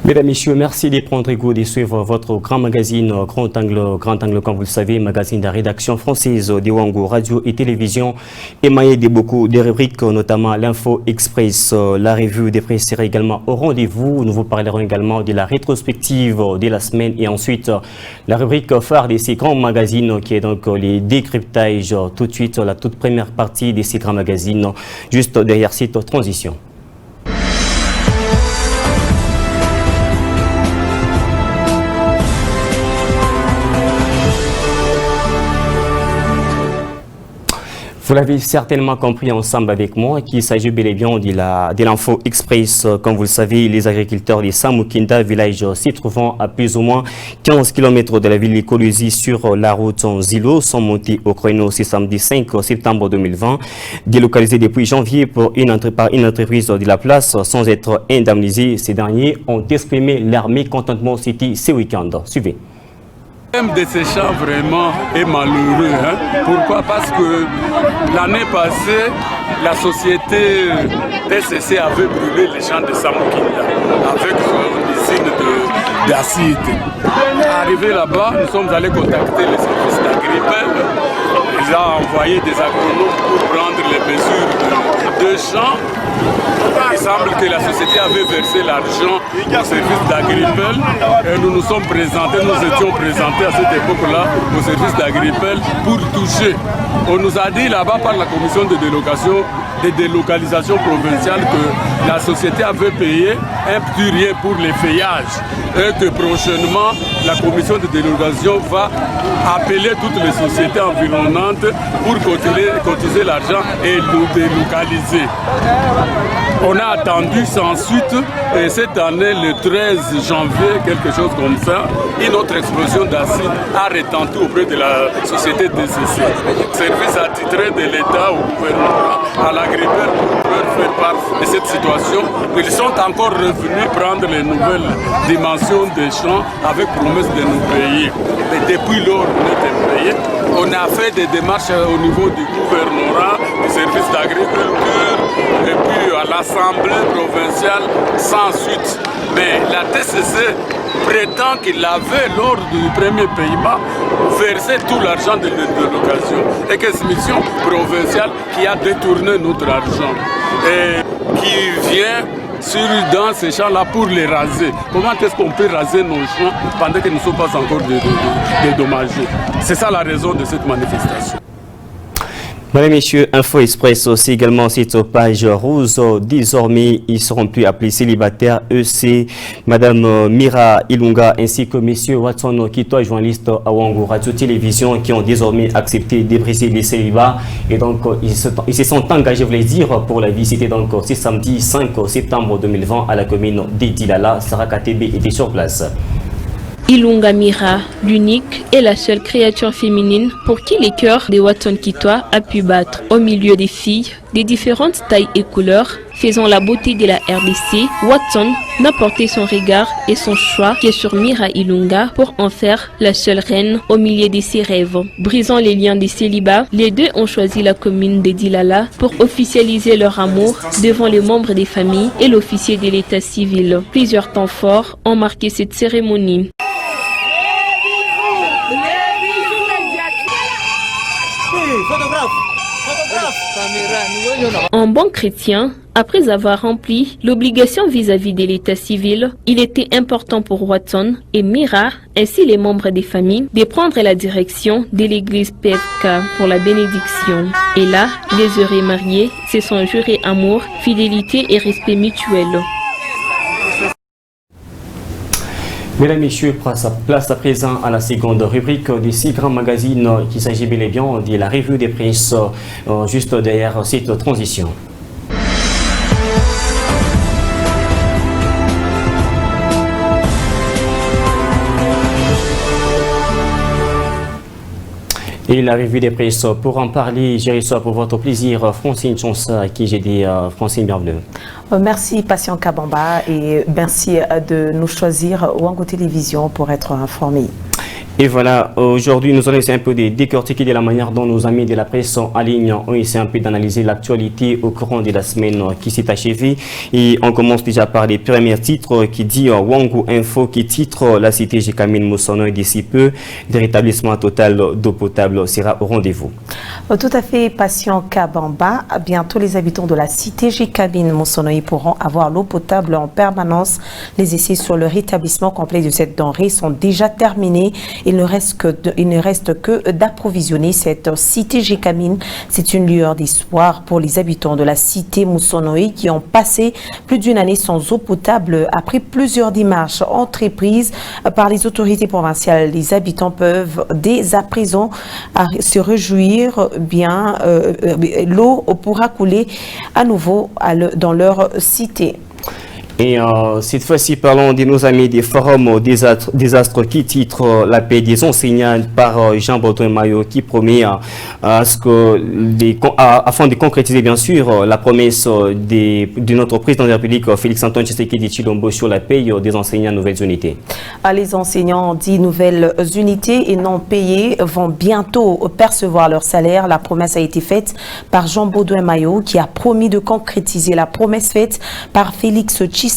Mesdames, Messieurs, merci de prendre goût de suivre votre grand magazine Grand Angle, comme vous le savez, magazine de la rédaction française de Wango, radio et télévision, émaillé de beaucoup de rubriques, notamment l'Info Express, la revue des presse sera également au rendez-vous. Nous vous parlerons également de la rétrospective de la semaine et ensuite la rubrique phare de ces grands magazines qui est donc les décryptages. Tout de suite, la toute première partie de ces grands magazines, juste derrière cette transition. Vous l'avez certainement compris ensemble avec moi qu'il s'agit bel et bien de l'Info Express. Comme vous le savez, les agriculteurs de Samoukinda, village s'y trouvant à plus ou moins 15 km de la ville de Kolusi sur la route Zilo, sont montés au créneau ce samedi 5 septembre 2020. Délocalisés depuis janvier par une entreprise de la place sans être indemnisés, ces derniers ont exprimé leur mécontentement cité ce week-end. Suivez. Le thème de ces champs vraiment est malheureux. Pourquoi? Parce que l'année passée, la société TCC avait brûlé les champs de Samoukinda avec son usine d'acide. Arrivé là-bas, nous sommes allés contacter les services d'Agripel. Ils ont envoyé des agronomes pour prendre les mesures de champs. Il semble que la société avait versé l'argent au service d'Agripel et nous nous sommes présentés, nous étions présentés à cette époque-là au service d'Agripel pour toucher. On nous a dit là-bas par la commission de délocalisation provinciale que la société avait payé un petit rien pour les feuillages et que prochainement la commission de délocalisation va appeler toutes les sociétés environnantes pour cotiser l'argent et nous délocaliser. On a attendu sans suite et cette année, le 13 janvier, quelque chose comme ça, une autre explosion d'acide a retenti auprès de la société DCC. Service attitré de l'État au gouvernement, à l'Agripel pour faire part de cette situation. Ils sont encore revenus prendre les nouvelles dimensions des champs avec promesse de nous payer. Mais depuis lors, on était payés. On a fait des démarches au niveau du gouvernorat, du service d'agriculture et puis à l'Assemblée provinciale sans suite. Mais la TCC prétend qu'il avait, lors du premier paiement, versé tout l'argent de l'occasion et que c'est une mission provinciale qui a détourné notre argent et qui vient dans ces champs-là pour les raser. Comment est-ce qu'on peut raser nos champs pendant qu'ils ne sont pas encore dédommagés? C'est ça la raison de cette manifestation. Mesdames et Messieurs, Info Express aussi également cette page rouge. Désormais, ils ne seront plus appelés célibataires. Eux, c'est Madame Mira Ilunga ainsi que Monsieur Watson Kitoa, journaliste à Wango Radio Télévision, qui ont désormais accepté de briser les célibats. Et donc, ils se sont engagés, je voulais dire, pour la vie. C'était donc ce samedi 5 septembre 2020 à la commune d'Edilala. Sarah Katebe était sur place. Ilunga Mira, l'unique et la seule créature féminine pour qui les cœurs de Watson Kitoa a pu battre au milieu des filles de différentes tailles et couleurs, faisant la beauté de la RDC. Watson n'a porté son regard et son choix que sur Mira Ilunga pour en faire la seule reine au milieu de ses rêves. Brisant les liens des célibats, les deux ont choisi la commune de Dilala pour officialiser leur amour devant les membres des familles et l'officier de l'état civil. Plusieurs temps forts ont marqué cette cérémonie. En bon chrétien, après avoir rempli l'obligation vis-à-vis de l'état civil, il était important pour Watson et Mira, ainsi les membres des familles, de prendre la direction de l'église PFK pour la bénédiction. Et là, les heureux mariés se sont jurés amour, fidélité et respect mutuel. Mesdames et Messieurs, place à présent à la seconde rubrique des 6 grands magazines qui s'agit bel et bien de la revue des presse juste derrière cette transition. Et la revue des presse, pour en parler, j'ai reçu pour votre plaisir Francine Chansa, à qui j'ai dit Francine, bienvenue. Merci Patient Kabamba et merci de nous choisir Wango Télévision pour être informés. Et voilà, aujourd'hui, nous allons essayer un peu de décortiquer de la manière dont nos amis de la presse en ligne ont essayé un peu d'analyser l'actualité au courant de la semaine qui s'est achevée. Et on commence déjà par les premiers titres qui dit Wangu Info qui titre la cité Jekamine Moussonoy d'ici peu, des rétablissements total d'eau potable sera au rendez-vous. Tout à fait, patient Kabamba. Bientôt, les habitants de la cité Jekamine Moussonoy pourront avoir l'eau potable en permanence. Les essais sur le rétablissement complet de cette denrée sont déjà terminés. Il ne reste que d'approvisionner cette cité Jekamine. C'est une lueur d'espoir pour les habitants de la cité Moussonoy qui ont passé plus d'une année sans eau potable. Après plusieurs démarches entreprises par les autorités provinciales, les habitants peuvent dès à présent se réjouir. L'eau pourra couler à nouveau dans leur cité. Et cette fois-ci, parlons de nos amis des forums désastres qui titre la paix des enseignants par Jean-Baudouin Mayo qui promet afin de concrétiser bien sûr la promesse de notre président de la République Félix-Antoine Tshisekedi Tshilombo sur la paix des enseignants nouvelles unités. Les enseignants dits nouvelles unités et non payés vont bientôt percevoir leur salaire. La promesse a été faite par Jean-Baudouin Mayo qui a promis de concrétiser la promesse faite par Félix Tshisekedi.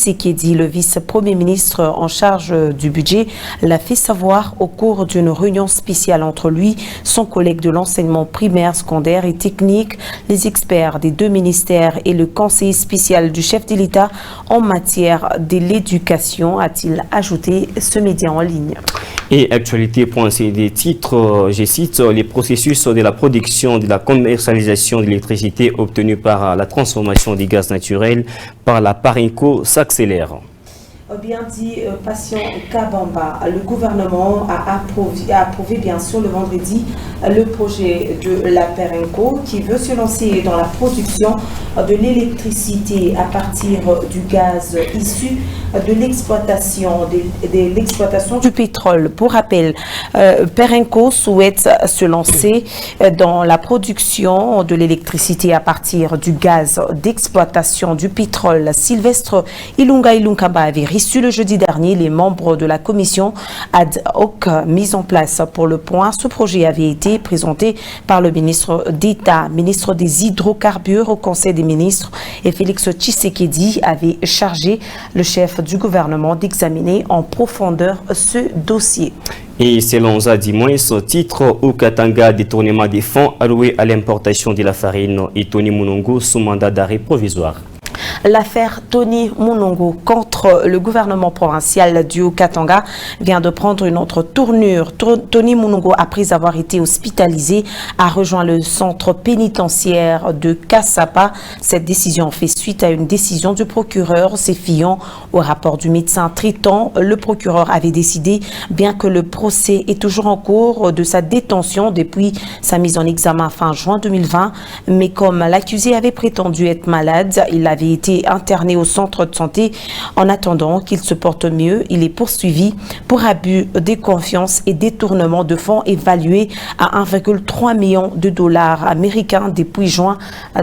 Le vice-premier ministre en charge du budget l'a fait savoir au cours d'une réunion spéciale entre lui, son collègue de l'enseignement primaire, secondaire et technique, les experts des deux ministères et le conseiller spécial du chef de l'État en matière de l'éducation, a-t-il ajouté ce média en ligne. Et actualité.c des titres, je cite, les processus de la production, de la commercialisation de l'électricité obtenue par la transformation des gaz naturels par la Parenco s'accélère. Bien dit, patient Kabamba, le gouvernement a approuvé bien sûr le vendredi le projet de la Parenco qui veut se lancer dans la production de l'électricité à partir du gaz issu de l'exploitation du pétrole. Pour rappel, Parenco souhaite se lancer dans la production de l'électricité à partir du gaz d'exploitation du pétrole. Sylvestre Ilunga Ilunkamba avait reçu le jeudi dernier les membres de la commission ad hoc mise en place pour le point. Ce projet avait été présenté par le ministre d'État, ministre des Hydrocarbures au Conseil des ministres, et Félix Tshisekedi avait chargé le chef du gouvernement d'examiner en profondeur ce dossier. Et selon Zadimoy, ce titre au Katanga, détournement des fonds alloués à l'importation de la farine et Tony Munongo sous mandat d'arrêt provisoire. L'affaire Tony Munongo contre le gouvernement provincial du Haut-Katanga vient de prendre une autre tournure. Tony Munongo, après avoir été hospitalisé, a rejoint le centre pénitentiaire de Kassapa. Cette décision fait suite à une décision du procureur. Se fiant au rapport du médecin traitant, le procureur avait décidé, bien que le procès est toujours en cours, de sa détention depuis sa mise en examen fin juin 2020. Mais comme l'accusé avait prétendu être malade, il avait été interné au centre de santé. En attendant qu'il se porte mieux, il est poursuivi pour abus de confiance et détournement de fonds évalués à 1,3 million de dollars américains depuis juin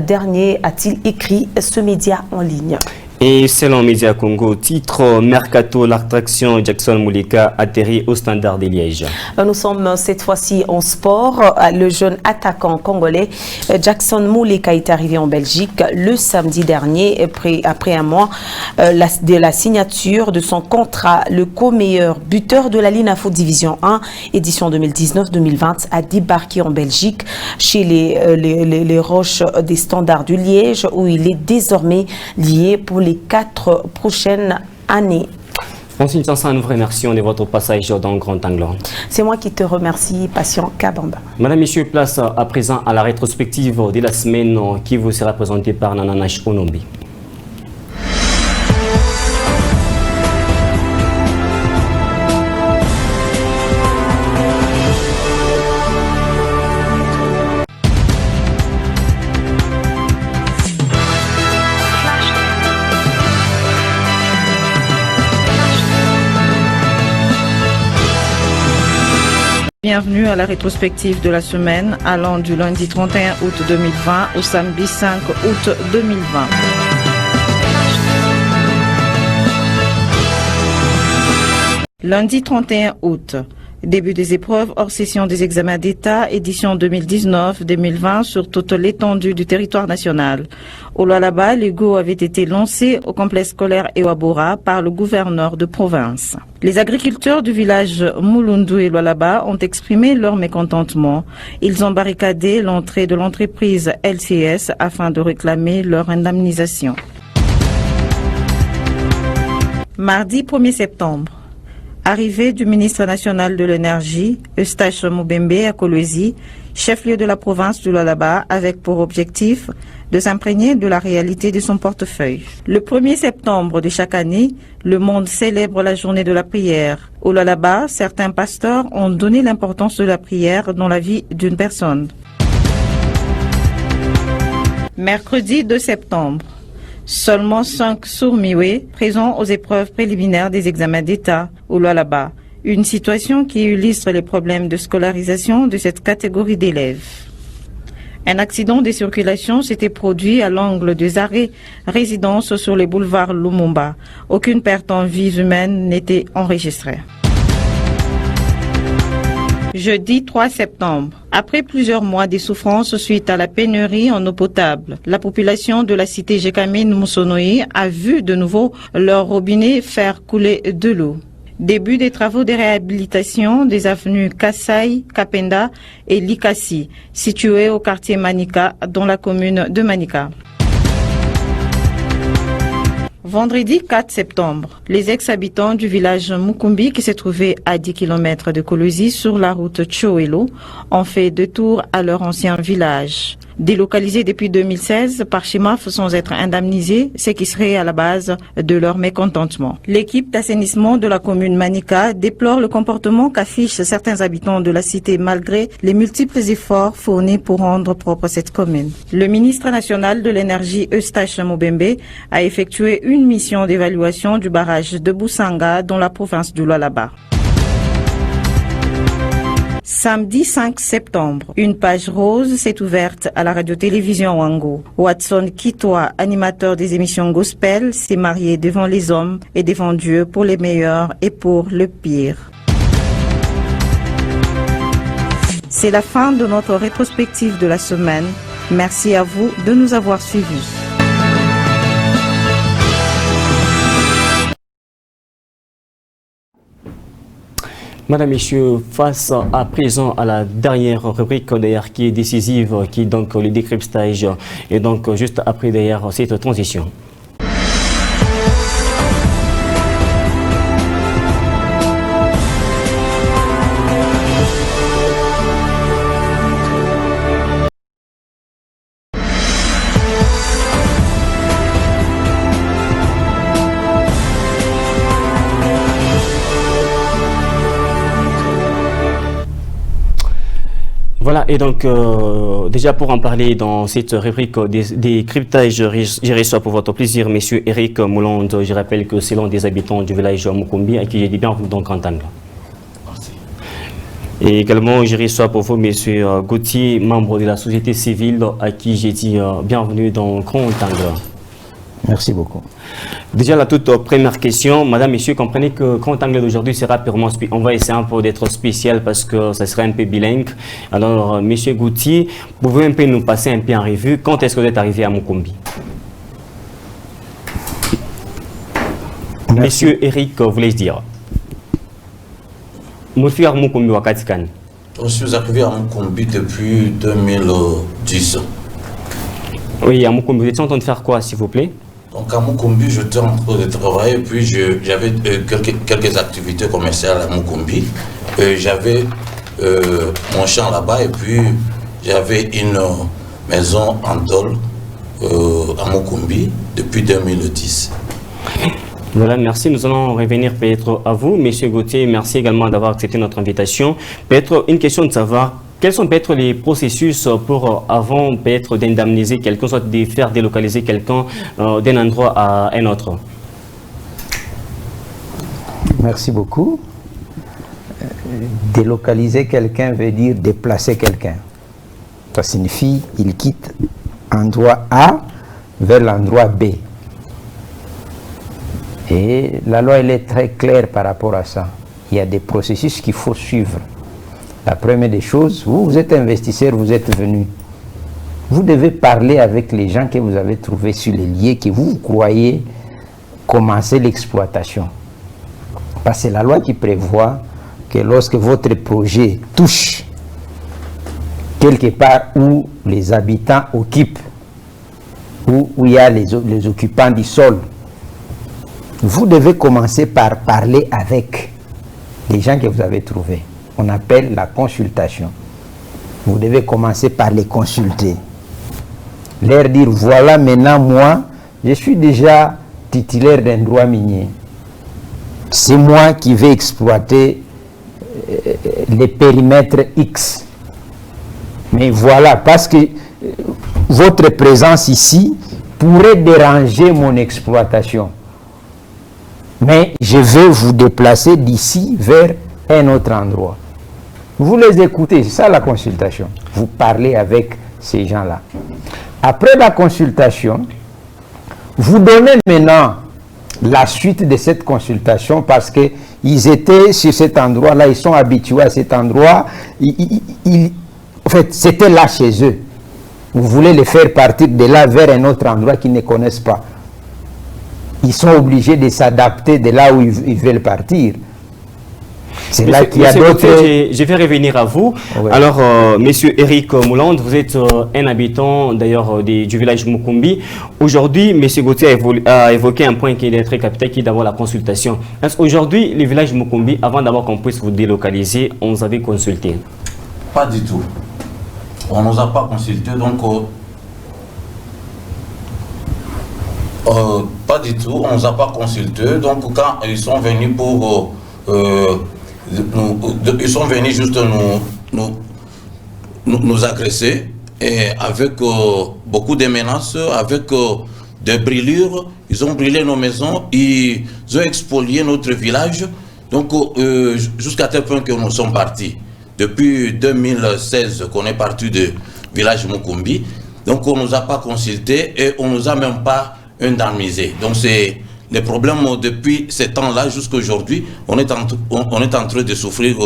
dernier, a-t-il écrit ce média en ligne. Et selon Média Congo, titre Mercato, l'attraction Jackson Muleka atterrit au Standard de Liège. Nous sommes cette fois-ci en sport. Le jeune attaquant congolais Jackson Muleka est arrivé en Belgique le samedi dernier après un mois de la signature de son contrat. Le co-meilleur buteur de la Linafo Division 1 édition 2019-2020 a débarqué en Belgique chez les Roches des Standards du Liège où il est désormais lié pour les 4 prochaines années. Francine Sansan, nous vous remercions de votre passage dans le Grand Angle. C'est moi qui te remercie, patient Kabamba. Madame, Messieurs, place à présent à la rétrospective de la semaine qui vous sera présentée par Nananash Onombi. Bienvenue à la rétrospective de la semaine allant du lundi 31 août 2020 au samedi 5 août 2020. Lundi 31 août, Début des épreuves hors session des examens d'État, édition 2019-2020 sur toute l'étendue du territoire national. Au Lualaba, les GO avaient été lancés au complexe scolaire Ewabora par le gouverneur de province. Les agriculteurs du village Moulundu et Lualaba ont exprimé leur mécontentement. Ils ont barricadé l'entrée de l'entreprise LCS afin de réclamer leur indemnisation. Mardi 1er septembre. Arrivée du ministre national de l'énergie, Eustache Mubembe à Kolwezi, chef-lieu de la province du Lualaba, avec pour objectif de s'imprégner de la réalité de son portefeuille. Le 1er septembre de chaque année, le monde célèbre la journée de la prière. Au Lualaba, certains pasteurs ont donné l'importance de la prière dans la vie d'une personne. Mercredi 2 septembre. Seulement 5 sourds-muets présents aux épreuves préliminaires des examens d'État au Lualaba. Une situation qui illustre les problèmes de scolarisation de cette catégorie d'élèves. Un accident de circulation s'était produit à l'angle des arrêts résidences sur les boulevards Lumumba. Aucune perte en vies humaines n'était enregistrée. Jeudi 3 septembre. Après plusieurs mois de souffrances suite à la pénurie en eau potable, la population de la cité Jekamine Moussonoï a vu de nouveau leur robinet faire couler de l'eau. Début des travaux de réhabilitation des avenues Kassai, Kapenda et Likasi, situées au quartier Manika, dans la commune de Manika. Vendredi 4 septembre, les ex-habitants du village Mukumbi, qui se trouvait à 10 km de Kolwezi sur la route Tchoelo, ont fait deux tours à leur ancien village. Délocalisés depuis 2016 par Chimaf sans être indemnisés, ce qui serait à la base de leur mécontentement. L'équipe d'assainissement de la commune Manika déplore le comportement qu'affichent certains habitants de la cité malgré les multiples efforts fournis pour rendre propre cette commune. Le ministre national de l'énergie Eustache Mubembe a effectué une mission d'évaluation du barrage de Boussanga dans la province du Lualaba. Samedi 5 septembre, une page rose s'est ouverte à la radio-télévision Wango. Watson Kitwa, animateur des émissions gospel, s'est marié devant les hommes et devant Dieu pour les meilleurs et pour le pire. C'est la fin de notre rétrospective de la semaine. Merci à vous de nous avoir suivis. Madame, Messieurs, face à présent à la dernière rubrique d'ailleurs qui est décisive, qui est donc le décryptage, et donc juste après d'ailleurs cette transition. Voilà, et donc déjà pour en parler dans cette rubrique des cryptages, je reçois pour votre plaisir monsieur Eric Moulonde. Je rappelle que c'est l'un des habitants du village Mukumbi à qui j'ai dit bienvenue dans Grand Angle. Merci. Et également je reçois pour vous monsieur Gauthier, membre de la société civile à qui j'ai dit bienvenue dans Grand Angle. Merci beaucoup. Déjà, la toute première question, madame, monsieur, comprenez que Grand Angle d'aujourd'hui sera purement on va essayer un peu d'être spécial parce que ça serait un peu bilingue. Alors, monsieur Gauthier, pouvez un peu nous passer un peu en revue, quand est-ce que vous êtes arrivé à Mukumbi? Monsieur Eric, voulez-je dire? Je suis arrivé à Mukumbi depuis 2010. Oui, à Mukumbi, vous étiez en train de faire quoi, s'il vous plaît? Donc à Mukumbi, j'étais en train de travailler, puis j'avais quelques activités commerciales à Mukumbi. J'avais mon champ là-bas et puis j'avais une maison en tôle à Mukumbi depuis 2010. Voilà, merci. Nous allons revenir peut-être à vous, monsieur Gauthier. Merci également d'avoir accepté notre invitation. Peut-être une question de savoir. Quels sont peut-être les processus pour, avant peut-être d'indemniser quelqu'un, soit de faire délocaliser quelqu'un d'un endroit à un autre? Merci beaucoup. Délocaliser quelqu'un veut dire déplacer quelqu'un. Ça signifie qu'il quitte endroit A vers l'endroit B. Et la loi elle est très claire par rapport à ça. il y a des processus qu'il faut suivre. La première des choses, vous êtes investisseur, vous êtes venu. Vous devez parler avec les gens que vous avez trouvés sur les lieux, que vous croyez commencer l'exploitation. Parce que c'est la loi qui prévoit que lorsque votre projet touche quelque part où les habitants occupent, où il y a les occupants du sol, vous devez commencer par parler avec les gens que vous avez trouvés. On appelle la consultation. Vous devez commencer par les consulter. Leur dire, voilà maintenant moi, je suis déjà titulaire d'un droit minier. C'est moi qui vais exploiter les périmètres X. Mais voilà, parce que votre présence ici pourrait déranger mon exploitation. Mais je vais vous déplacer d'ici vers un autre endroit. Vous les écoutez, c'est ça la consultation. Vous parlez avec ces gens-là. Après la consultation, vous donnez maintenant la suite de cette consultation parce qu'ils étaient sur cet endroit-là, ils sont habitués à cet endroit. En fait, c'était là chez eux. Vous voulez les faire partir de là vers un autre endroit qu'ils ne connaissent pas. Ils sont obligés de s'adapter de là où ils veulent partir. C'est là qu'il y a d'autres... Je vais revenir à vous. Oui. Alors, Monsieur Eric Moulande, vous êtes un habitant d'ailleurs du village Mukumbi. Aujourd'hui, Monsieur Gauthier a évoqué un point qui est très capital, qui est d'abord la consultation. Aujourd'hui, le village Mukumbi, avant d'abord qu'on puisse vous délocaliser, on vous avait consulté? Pas du tout. On ne nous a pas consulté, donc... pas du tout, on ne nous a pas consulté. Donc, quand ils sont venus pour... ils sont venus juste nous agresser et avec beaucoup de menaces, avec des brûlures. Ils ont brûlé nos maisons, ils ont expolié notre village. Donc jusqu'à tel point que nous sommes partis. Depuis 2016 qu'on est parti du village Mukumbi. Donc on ne nous a pas consultés et on ne nous a même pas indemnisés. Donc c'est... Les problèmes depuis ces temps-là jusqu'à aujourd'hui, on est en train de souffrir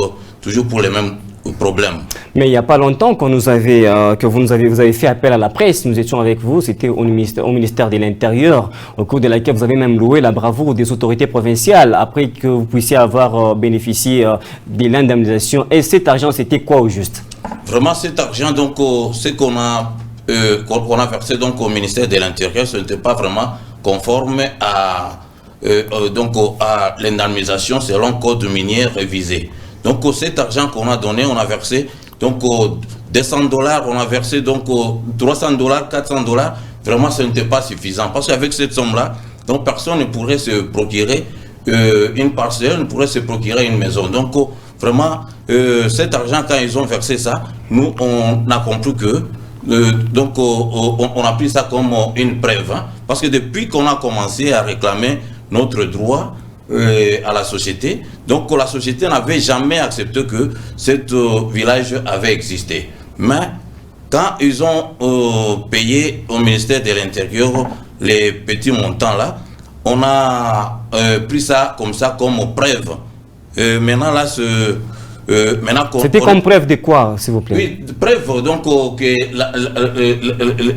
toujours pour les mêmes problèmes. Mais il n'y a pas longtemps qu'on nous avait, vous avez fait appel à la presse. Nous étions avec vous, c'était au ministère de l'Intérieur, au cours de laquelle vous avez même loué la bravoure des autorités provinciales après que vous puissiez avoir bénéficié de l'indemnisation. Et cet argent, c'était quoi au juste? Vraiment, cet argent, donc, ce qu'on a versé donc, au ministère de l'Intérieur, ce n'était pas vraiment conforme à l'indemnisation selon le code minier révisé. Donc cet argent qu'on a donné, on a versé donc $200, on a versé donc $300, $400. Vraiment, ce n'était pas suffisant parce qu'avec cette somme-là, donc personne ne pourrait se procurer une parcelle, ne pourrait se procurer une maison. Donc vraiment, cet argent, quand ils ont versé ça, nous on a compris que donc on a pris ça comme une preuve, hein, parce que depuis qu'on a commencé à réclamer notre droit à la société, donc la société n'avait jamais accepté que ce village avait existé. Mais quand ils ont payé au ministère de l'Intérieur les petits montants là, on a pris ça comme preuve. Maintenant là, c'était comme preuve de quoi, s'il vous plaît? Oui, preuve donc que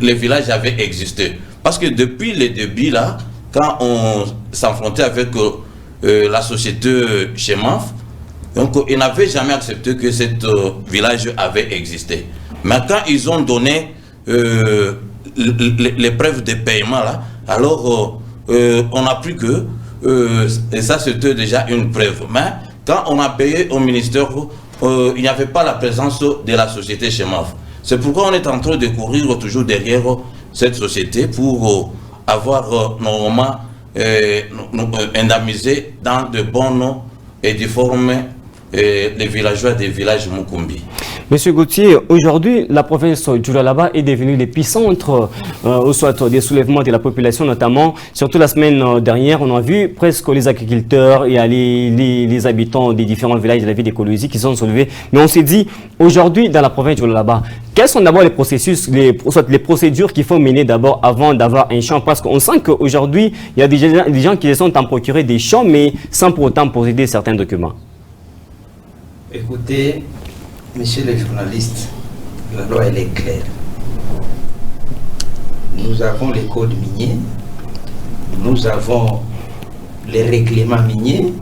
le village avait existé. Parce que depuis le début là, quand on s'affrontait avec la société Chemaf, donc ils n'avaient jamais accepté que ce village avait existé. Mais quand ils ont donné les preuves de paiement là, alors on a pris que et ça c'était déjà une preuve. Mais quand on a payé au ministère, il n'y avait pas la présence de la société Chemaf. C'est pourquoi on est en train de courir toujours derrière cette société pour avoir normalement indemnisé dans de bonnes et de formes les villageois des villages Mukumbi. Monsieur Gauthier, aujourd'hui, la province du Lualaba est devenue l'épicentre soit des soulèvements de la population, notamment, surtout la semaine dernière, on a vu presque les agriculteurs et les habitants des différents villages de la ville d'Écologie qui sont soulevés. Mais on s'est dit, aujourd'hui, dans la province du Lualaba, quels sont d'abord les processus, les procédures qu'il faut mener d'abord avant d'avoir un champ? Parce qu'on sent qu'aujourd'hui, il y a des gens qui se sont en procurer des champs, mais sans pour autant posséder certains documents. Écoutez, messieurs les journalistes, la loi elle est claire. Nous avons les codes miniers, nous avons les règlements miniers.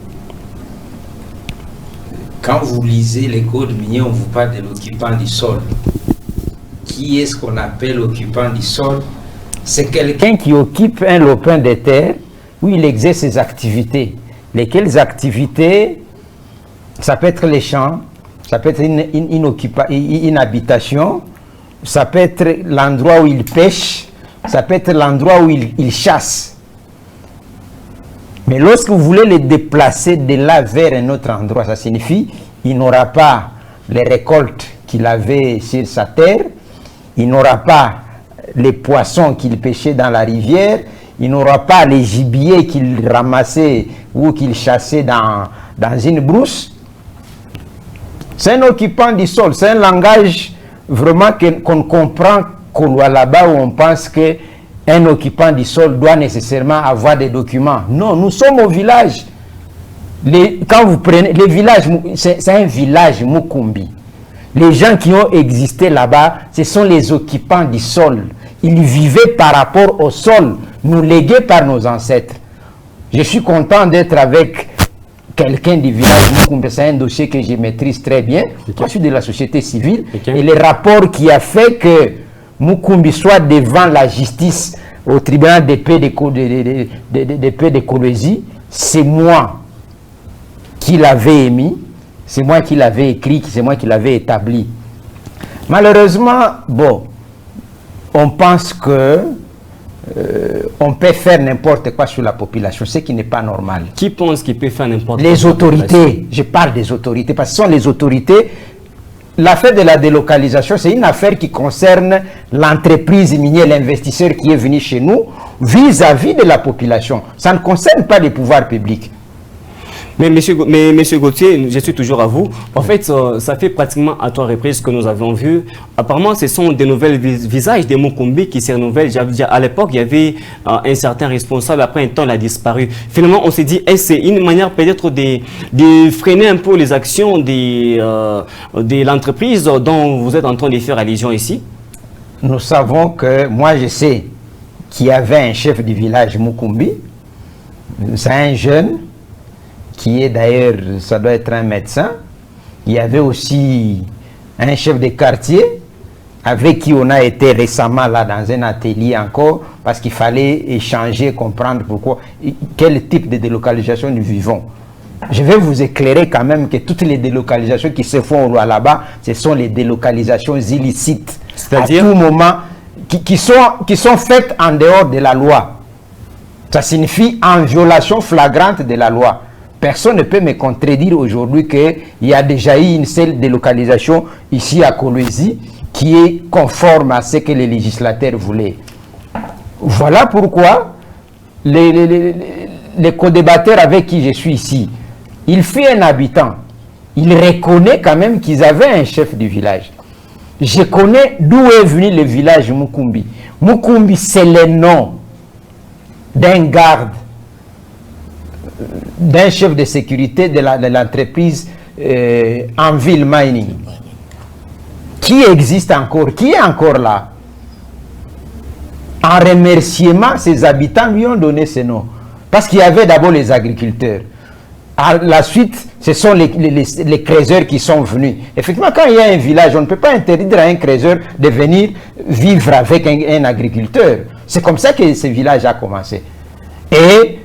Quand vous lisez les codes miniers, on vous parle de l'occupant du sol. Qui est-ce qu'on appelle occupant du sol? C'est quelqu'un qui occupe un lopin de terre où il exerce ses activités. Lesquelles activités? Ça peut être les champs, ça peut être une habitation, ça peut être l'endroit où il pêche, ça peut être l'endroit où il chasse. Mais lorsque vous voulez les déplacer de là vers un autre endroit, ça signifie qu'il n'aura pas les récoltes qu'il avait sur sa terre, il n'aura pas les poissons qu'il pêchait dans la rivière, il n'aura pas les gibiers qu'il ramassait ou qu'il chassait dans une brousse. C'est un occupant du sol, c'est un langage vraiment qu'on comprend qu'au là-bas où on pense qu'un occupant du sol doit nécessairement avoir des documents. Non, nous sommes au village. Quand vous prenez les villages, c'est un village Mukumbi. Les gens qui ont existé là-bas, ce sont les occupants du sol. Ils vivaient par rapport au sol, nous légués par nos ancêtres. Je suis content d'être avec quelqu'un du village Mukumbi. C'est un dossier que je maîtrise très bien. Je suis de la société civile. Et le rapport qui a fait que Mukumbi soit devant la justice au tribunal de paix de Kolwezi, c'est moi qui l'avais émis, c'est moi qui l'avais écrit, c'est moi qui l'avais établi. Malheureusement, bon, on pense que on peut faire n'importe quoi sur la population, ce qui n'est pas normal. Qui pense qu'il peut faire n'importe quoi? Les autorités, je parle des autorités, parce que ce sont les autorités. L'affaire de la délocalisation, c'est une affaire qui concerne l'entreprise minière, l'investisseur qui est venu chez nous vis-à-vis de la population. Ça ne concerne pas les pouvoirs publics. Mais monsieur Gauthier, je suis toujours à vous. En fait, ça fait pratiquement à 3 reprises que nous avons vu. Apparemment, ce sont des nouvelles visages des Mukumbi qui se renouvellent. À l'époque, il y avait un certain responsable. Après un temps, il a disparu. Finalement, on s'est dit, c'est une manière peut-être de freiner un peu les actions de l'entreprise dont vous êtes en train de faire allusion ici. Nous savons que, moi je sais qu'il y avait un chef du village Mukumbi. C'est un jeune qui est d'ailleurs, ça doit être un médecin. Il y avait aussi un chef de quartier avec qui on a été récemment là dans un atelier encore parce qu'il fallait échanger, comprendre pourquoi, quel type de délocalisation nous vivons. Je vais vous éclairer quand même que toutes les délocalisations qui se font là-bas, ce sont les délocalisations illicites. C'est-à-dire à tout moment, qui sont faites en dehors de la loi. Ça signifie en violation flagrante de la loi. Personne ne peut me contredire aujourd'hui qu'il y a déjà eu une seule délocalisation ici à Kolwezi qui est conforme à ce que les législateurs voulaient. Voilà pourquoi les co-débatteurs avec qui je suis ici, il fait un habitant. Il reconnaît quand même qu'ils avaient un chef du village. Je connais d'où est venu le village Mukumbi. Mukumbi, c'est le nom d'un garde, d'un chef de sécurité de l'entreprise Anvil Mining, qui existe encore, qui est encore là. En remerciement, ses habitants lui ont donné ce nom. Parce qu'il y avait d'abord les agriculteurs. À la suite, ce sont les creuseurs qui sont venus. Effectivement, quand il y a un village, on ne peut pas interdire à un creuseur de venir vivre avec un agriculteur. C'est comme ça que ce village a commencé. Et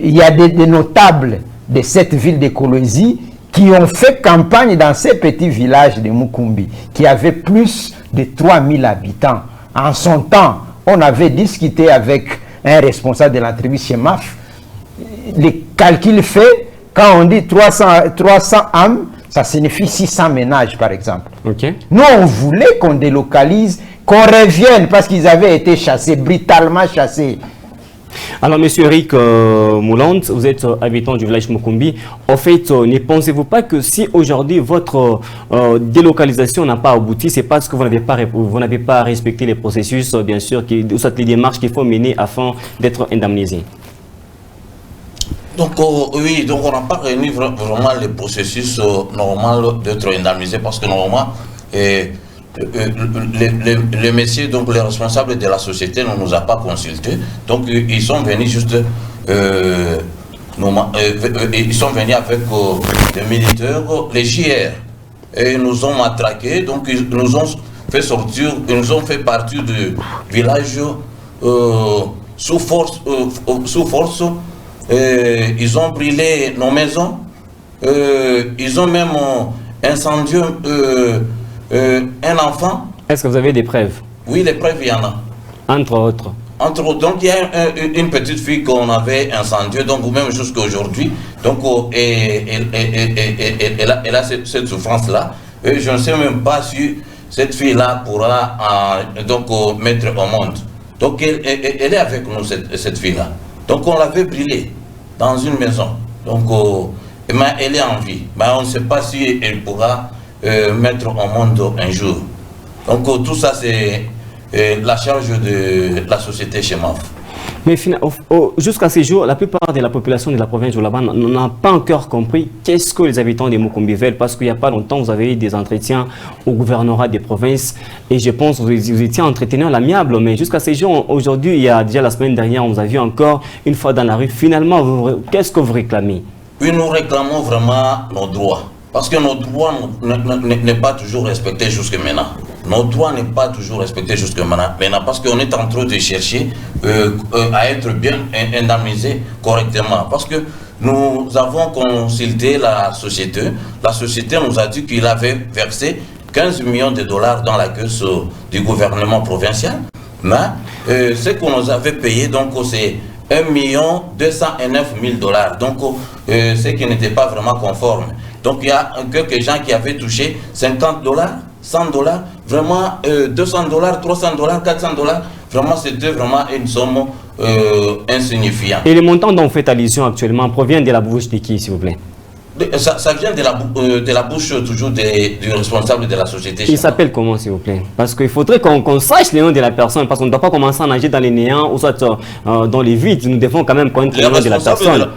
il y a des notables de cette ville de Kolwezi qui ont fait campagne dans ces petits villages de Mukumbi, qui avaient plus de 3000 habitants. En son temps, on avait discuté avec un responsable de l'entreprise chez MAF. Les calculs faits, quand on dit 300 âmes, ça signifie 600 ménages, par exemple. Okay. Nous, on voulait qu'on délocalise, qu'on revienne, parce qu'ils avaient été chassés, brutalement chassés. Alors, monsieur Eric Mouland, vous êtes habitant du village Mukumbi. En fait, ne pensez-vous pas que si aujourd'hui votre délocalisation n'a pas abouti, c'est parce que vous n'avez pas respecté les processus, bien sûr, les démarches qu'il faut mener afin d'être indemnisé? Donc, oui, donc on n'a pas réuni vraiment le processus normal d'être indemnisé parce que normalement, les messieurs, donc les responsables de la société ne nous ont pas consultés. Donc, ils sont venus juste, ils sont venus avec des militaires, les JR, et ils nous ont matraqués, donc ils nous ont fait sortir, ils nous ont fait partir du village sous force. Ils ont brûlé nos maisons, ils ont même incendié un enfant. Est-ce que vous avez des preuves? Oui, les preuves, il y en a. Entre autres, donc il y a une petite fille qu'on avait incendiée, donc même jusqu'à aujourd'hui, donc elle a cette souffrance-là. Je ne sais même pas si cette fille-là pourra mettre au monde. Donc elle est avec nous, cette fille-là. Donc on l'avait brûlée dans une maison. Donc elle est en vie. Mais on ne sait pas si elle pourra mettre au monde un jour. Donc tout ça c'est la charge de la société Chemaf. Mais jusqu'à ce jour, la plupart de la population de la province de Laban n'a pas encore compris qu'est-ce que les habitants de Mukumbi veulent, parce qu'il n'y a pas longtemps, vous avez eu des entretiens au gouvernorat des provinces et je pense que vous étiez entretenus à l'amiable, mais jusqu'à ce jour, aujourd'hui, il y a déjà la semaine dernière, on vous a vu encore une fois dans la rue. Finalement, qu'est-ce que vous réclamez? Oui, nous réclamons vraiment nos droits, parce que nos droits n'est pas toujours respectés jusqu'à maintenant. Nos droits n'est pas toujours respecté jusqu'à maintenant parce qu'on est en train de chercher à être bien indemnisé correctement. Parce que nous avons consulté la société. La société nous a dit qu'il avait versé 15 millions de dollars dans la caisse du gouvernement provincial. Mais ce qu'on nous avait payé, donc c'est 1 209 000 dollars. Donc ce qui n'était pas vraiment conforme. Donc il y a quelques gens qui avaient touché 50 dollars. 100 dollars, vraiment 200 dollars, 300 dollars, 400 dollars, vraiment c'était vraiment une somme insignifiante. Et les montants dont vous faites allusion actuellement proviennent de la bouche de qui, s'il vous plaît? Ça vient de la bouche toujours du responsable de la société. Il s'appelle comment, s'il vous plaît? Parce qu'il faudrait qu'on sache le nom de la personne, parce qu'on ne doit pas commencer à nager dans les néants ou soit dans les vides. Nous devons quand même connaître le nom de la personne.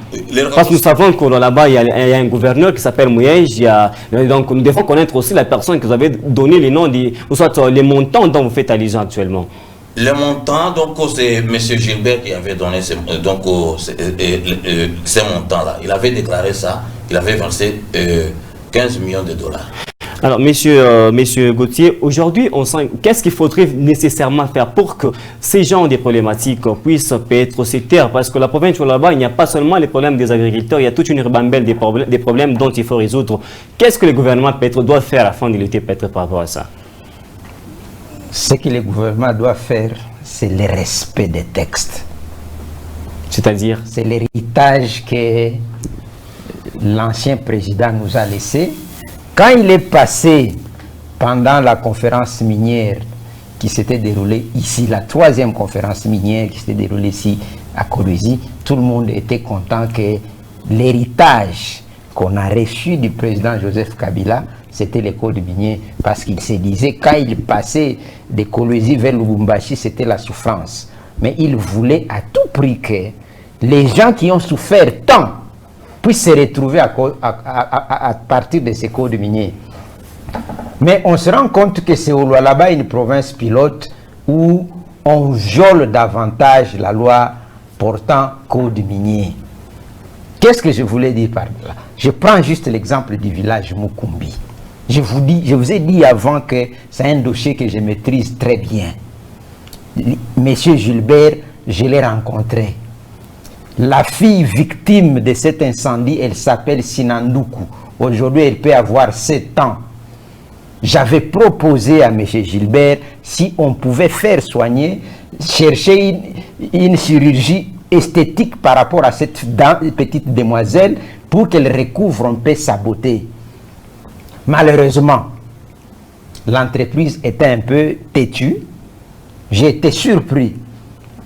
Parce que nous savons que là-bas, il y a un gouverneur qui s'appelle Mouyej. Donc nous devons connaître aussi la personne que vous avez donné les noms, ou soit les montants dont vous faites allusion actuellement. Le montant, donc c'est M. Gilbert qui avait donné ces montants-là. Il avait déclaré ça, il avait versé 15 millions de dollars. Alors, monsieur Gauthier, aujourd'hui, qu'est-ce qu'il faudrait nécessairement faire pour que ces gens des problématiques puissent être se taire? Parce que la province là-bas, il n'y a pas seulement les problèmes des agriculteurs, il y a toute une ribambelle des problèmes dont il faut résoudre. Qu'est-ce que le gouvernement peut-être doit faire afin de lutter peut-être par rapport à ça? Ce que le gouvernement doit faire, c'est le respect des textes. C'est-à-dire? C'est l'héritage que l'ancien président nous a laissé. Quand il est passé pendant la conférence minière qui s'était déroulée ici, la 3e conférence minière qui s'était déroulée ici à Kolwezi, tout le monde était content que l'héritage qu'on a reçu du président Joseph Kabila, c'était les codes miniers, parce qu'il se disait, quand il passait de Kolwezi vers Lubumbashi, c'était la souffrance. Mais il voulait à tout prix que les gens qui ont souffert tant puissent se retrouver à partir de ces codes miniers. Mais on se rend compte que c'est là-bas une province pilote où on viole davantage la loi portant code minier. Qu'est-ce que je voulais dire par là? Je prends juste l'exemple du village Mukumbi. Je vous ai dit avant que c'est un dossier que je maîtrise très bien. Monsieur Gilbert, je l'ai rencontré. La fille victime de cet incendie, elle s'appelle Sinandoukou. Aujourd'hui, elle peut avoir 7 ans. J'avais proposé à M. Gilbert si on pouvait faire soigner, chercher une chirurgie esthétique par rapport à cette petite demoiselle pour qu'elle recouvre un peu sa beauté. Malheureusement, l'entreprise était un peu têtue. J'ai été surpris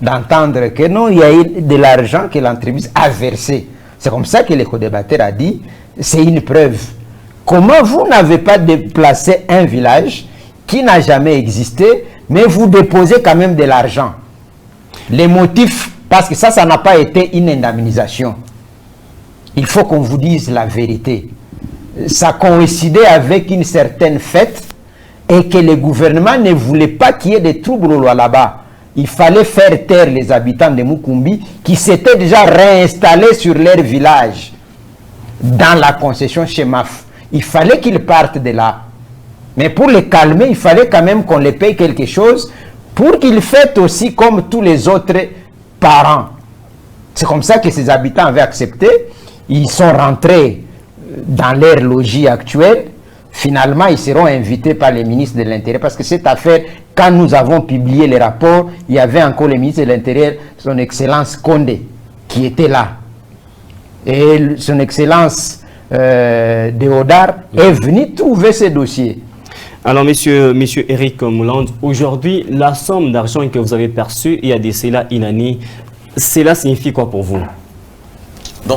d'entendre que non, il y a eu de l'argent que l'entreprise a versé. C'est comme ça que le co-débatteur a dit, c'est une preuve. Comment vous n'avez pas déplacé un village qui n'a jamais existé, mais vous déposez quand même de l'argent? Les motifs, parce que ça n'a pas été une indemnisation. Il faut qu'on vous dise la vérité. Ça coïncidait avec une certaine fête et que le gouvernement ne voulait pas qu'il y ait des troubles là-bas. Il fallait faire taire les habitants de Mukumbi qui s'étaient déjà réinstallés sur leur village dans la concession Chemaf. Il fallait qu'ils partent de là. Mais pour les calmer, il fallait quand même qu'on les paye quelque chose pour qu'ils fêtent aussi comme tous les autres parents. C'est comme ça que ces habitants avaient accepté. Ils sont rentrés dans leur logis actuel. Finalement, ils seront invités par les ministres de l'Intérieur. Parce que cette affaire, quand nous avons publié les rapports, il y avait encore le ministre de l'Intérieur, son Excellence Condé, qui était là. Et son Excellence Deodar est venu trouver ces dossiers. Alors, monsieur Eric Moulande, aujourd'hui, la somme d'argent que vous avez perçue il y a de cela une année, cela signifie quoi pour vous?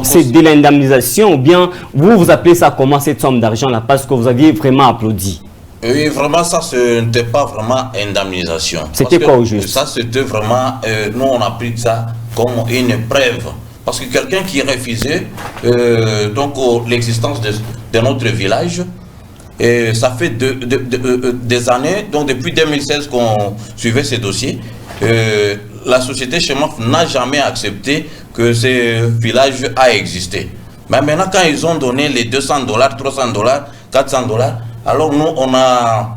C'est de l'indemnisation ou bien vous appelez ça comment cette somme d'argent-là parce que vous aviez vraiment applaudi? Oui, vraiment, ça, ce n'était pas vraiment indemnisation. C'était quoi au juste? Ça, c'était vraiment, nous, on a pris ça comme une preuve. Parce que quelqu'un qui refusait l'existence de notre village, et ça fait des années, donc depuis 2016 qu'on suivait ces dossiers, la société Chemaf n'a jamais accepté que ce village a existé. Mais maintenant, quand ils ont donné les $200, $300, $400, alors nous, on a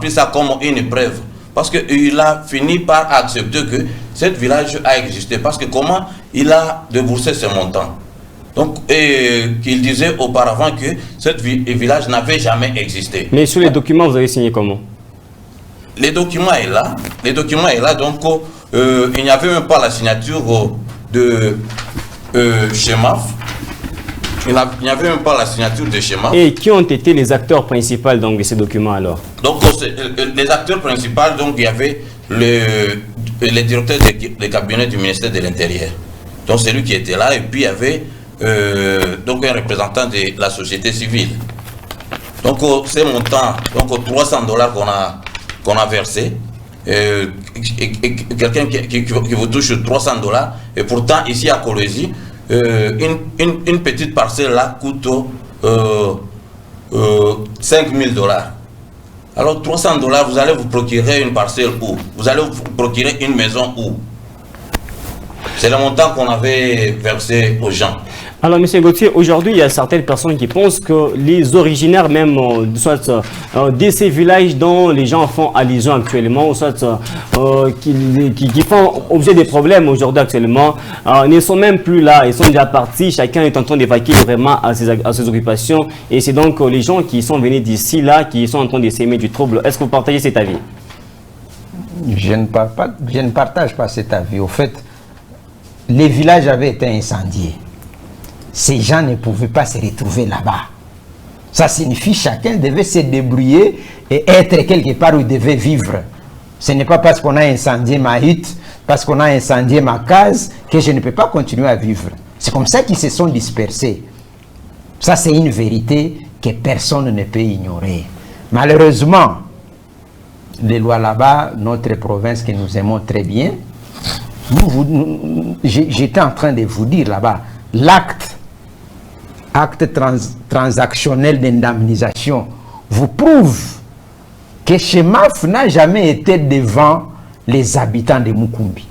pris ça comme une preuve. Parce qu'il a fini par accepter que ce village a existé. Parce que comment il a déboursé ce montant? Donc, qu'il disait auparavant que ce village n'avait jamais existé. Mais sur les documents, vous avez signé comment? Les documents est là. Les documents est là. Donc, il n'y avait même pas la signature de Chemaf. Il n'y avait même pas la signature de Chemaf. Et qui ont été les acteurs principaux donc, de ces documents alors? Donc, les acteurs principaux, donc il y avait le directeur des cabinets du ministère de l'Intérieur. Donc c'est lui qui était là. Et puis il y avait donc un représentant de la société civile. Donc ces montants, donc $300 qu'on a versé. Quelqu'un qui vous touche $300 et pourtant ici à Kolwezi, une petite parcelle là coûte $5,000. Alors $300, vous allez vous procurer une parcelle où? Vous allez vous procurer une maison où? C'est le montant qu'on avait versé aux gens. Alors, M. Gauthier, aujourd'hui, il y a certaines personnes qui pensent que les originaires même, soit de ces villages dont les gens font allusion actuellement, soit qui font objet des problèmes aujourd'hui actuellement, ne sont même plus là, ils sont déjà partis, chacun est en train d'évacuer vraiment à ses occupations. Et c'est donc les gens qui sont venus d'ici là, qui sont en train de s'aimer du trouble. Est-ce que vous partagez cet avis? Je ne partage pas cet avis. Au fait, les villages avaient été incendiés. Ces gens ne pouvaient pas se retrouver là-bas. Ça signifie que chacun devait se débrouiller et être quelque part où il devait vivre. Ce n'est pas parce qu'on a incendié ma hutte, parce qu'on a incendié ma case, que je ne peux pas continuer à vivre. C'est comme ça qu'ils se sont dispersés. Ça, c'est une vérité que personne ne peut ignorer. Malheureusement, les lois là-bas, notre province que nous aimons très bien, j'étais en train de vous dire là-bas, acte transactionnel d'indemnisation vous prouve que Chemaf n'a jamais été devant les habitants de Mukumbi.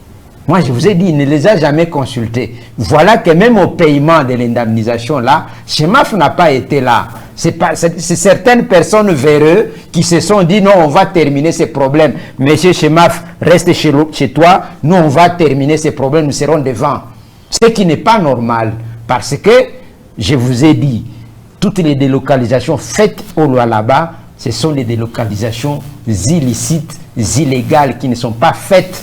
Moi, je vous ai dit, il ne les a jamais consultés. Voilà que même au paiement de l'indemnisation, là, Chemaf n'a pas été là. C'est certaines personnes véreuses qui se sont dit, non, on va terminer ces problèmes. Monsieur Chemaf, reste chez toi. Nous, on va terminer ces problèmes, nous serons devant. Ce qui n'est pas normal. Parce que, je vous ai dit, toutes les délocalisations faites au Lualaba, ce sont des délocalisations illicites, illégales, qui ne sont pas faites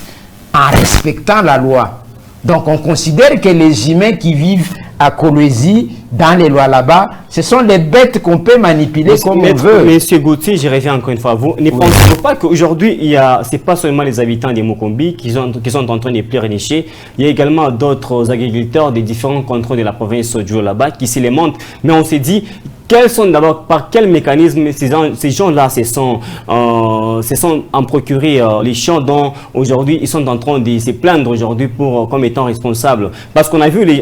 en respectant la loi. Donc on considère que les humains qui vivent à Kolwezi, dans les lois là-bas, ce sont les bêtes qu'on peut manipuler comme on veut. Monsieur Gauthier, je reviens encore une fois à vous. Ne pensez-vous pas qu'aujourd'hui, ce n'est pas seulement les habitants des Mukumbi qui sont en train de pleurnicher, il y a également d'autres agriculteurs des différents cantons de la province du Lualaba qui se lamentent. Mais on s'est dit, quels sont d'abord, par quel mécanisme ces gens-là se sont en procurés les champs dont aujourd'hui ils sont en train de se plaindre aujourd'hui comme étant responsables? Parce qu'on a vu les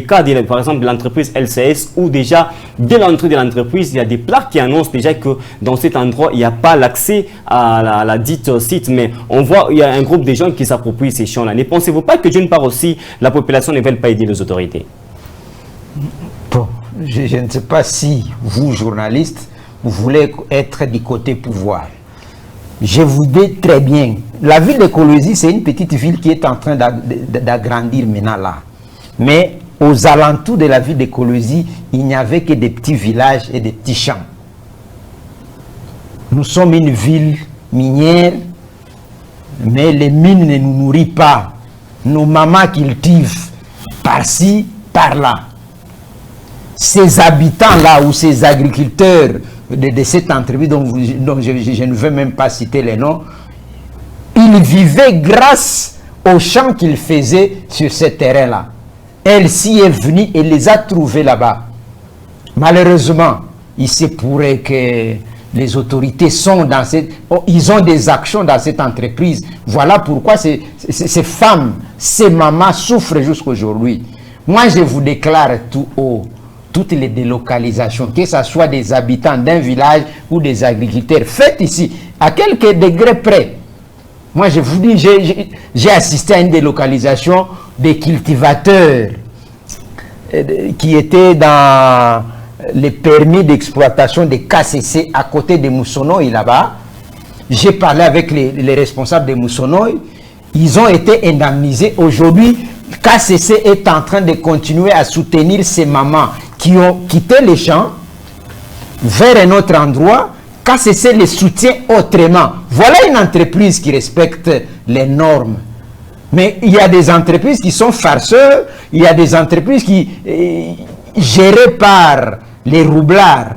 cas, par exemple, de l'entreprise LCS, où déjà, dès l'entrée de l'entreprise, il y a des plaques qui annoncent déjà que dans cet endroit, il n'y a pas l'accès à la dite site. Mais on voit, il y a un groupe de gens qui s'approprient ces champs-là. Ne pensez-vous pas que d'une part aussi, la population ne veut pas aider les autorités? Bon, je ne sais pas si vous, journalistes, vous voulez être du côté pouvoir. Je vous dis très bien, la ville de Kolwezi, c'est une petite ville qui est en train d'agrandir maintenant là. Mais aux alentours de la ville de Kolwezi, il n'y avait que des petits villages et des petits champs. Nous sommes une ville minière, mais les mines ne nous nourrissent pas. Nos mamans cultivent par-ci, par-là. Ces habitants-là ou ces agriculteurs de cette entreprise dont je ne veux même pas citer les noms, ils vivaient grâce aux champs qu'ils faisaient sur ce terrain-là. Elle s'y est venue et les a trouvés là-bas. Malheureusement, il se pourrait que les autorités sont dans ils ont des actions dans cette entreprise. Voilà pourquoi ces femmes, ces mamans souffrent jusqu'aujourd'hui. Moi, je vous déclare tout haut, toutes les délocalisations, que ce soit des habitants d'un village ou des agriculteurs, faites ici, à quelques degrés près. Moi, je vous dis, j'ai assisté à une délocalisation des cultivateurs qui étaient dans les permis d'exploitation des KCC à côté de Moussonoï là-bas. J'ai parlé avec les responsables de Moussonoï. Ils ont été indemnisés. Aujourd'hui, KCC est en train de continuer à soutenir ces mamans qui ont quitté les champs vers un autre endroit. KCC les soutient autrement. Voilà une entreprise qui respecte les normes. Mais il y a des entreprises qui sont farceurs, il y a des entreprises qui gérées par les roublards.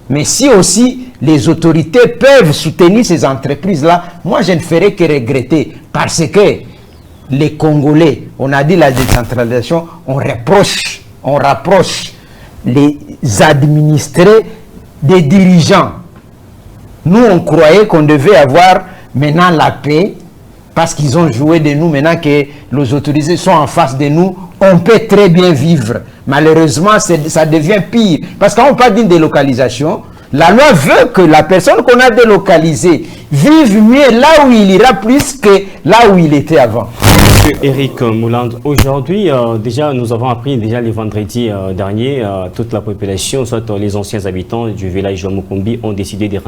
Mais si aussi les autorités peuvent soutenir ces entreprises-là, moi je ne ferai que regretter. Parce que les Congolais, on a dit la décentralisation, on rapproche les administrés des dirigeants. Nous, on croyait qu'on devait avoir maintenant la paix, parce qu'ils ont joué de nous. Maintenant que les autorités sont en face de nous, on peut très bien vivre. Malheureusement, ça devient pire. Parce qu'on parle d'une délocalisation, la loi veut que la personne qu'on a délocalisée vive mieux là où il ira plus que là où il était avant. Monsieur Eric Mouland, aujourd'hui, déjà, nous avons appris déjà le vendredi dernier, toute la population, soit les anciens habitants du village de Mukumbi, ont décidé de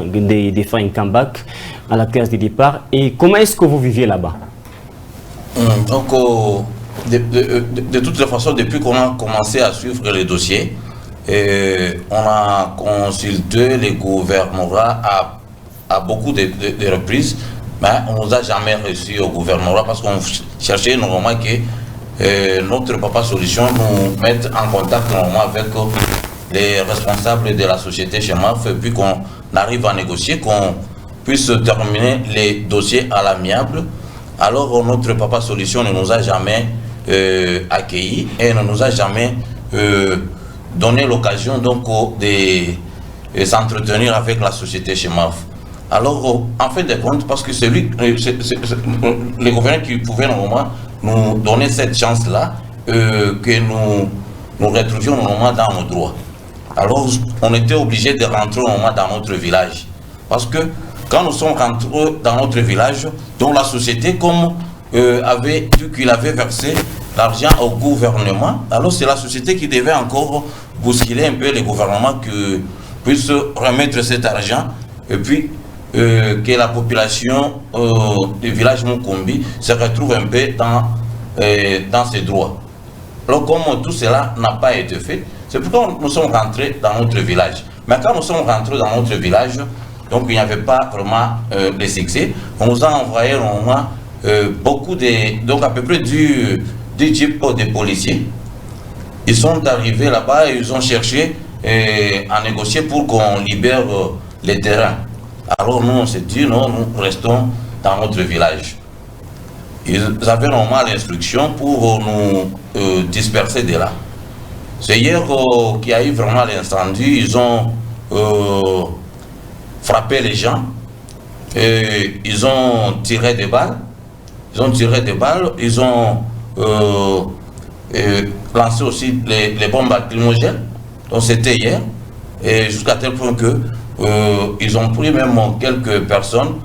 faire un comeback à la classe de départ. Et comment est-ce que vous viviez là-bas? Donc, de toutes les façons, depuis qu'on a commencé à suivre les dossiers, on a consulté les gouvernements à beaucoup de reprises, mais on ne nous a jamais reçus au gouvernement parce qu'on cherchait normalement que notre Papa Solution nous mette en contact normalement avec les responsables de la société Chemaf, et puis qu'on arrive à négocier, qu'on puisse terminer les dossiers à l'amiable. Alors notre Papa Solution ne nous a jamais accueillis et ne nous a jamais donné l'occasion donc de s'entretenir avec la société Chemaf. Alors en fin de compte, parce que c'est lui, les gouverneurs qui pouvaient normalement nous donner cette chance-là, que nous retrouvions normalement dans nos droits. Alors on était obligé de rentrer normalement dans notre village. Parce que quand nous sommes rentrés dans notre village, dont la société, comme avait dit qu'il avait versé l'argent au gouvernement, alors c'est la société qui devait encore bousculer un peu le gouvernement que puisse remettre cet argent et puis que la population du village Mukumbi se retrouve un peu dans ses droits. Alors comme tout cela n'a pas été fait, c'est pourquoi nous sommes rentrés dans notre village. Mais quand nous sommes rentrés dans notre village, donc il n'y avait pas vraiment de succès, on nous a envoyé normalement beaucoup de, donc à peu près du type de policiers. Ils sont arrivés là-bas et ils ont cherché à négocier pour qu'on libère les terrains. Alors nous on s'est dit non, nous restons dans notre village. Ils avaient normalement l'instruction pour nous disperser de là. C'est hier qu'il y a eu vraiment l'incendie. Ils ont frappé les gens. Et ils ont tiré des balles. Ils ont lancé aussi les bombes lacrymogènes. Donc c'était hier. Et jusqu'à tel point que ils ont pris même quelques personnes.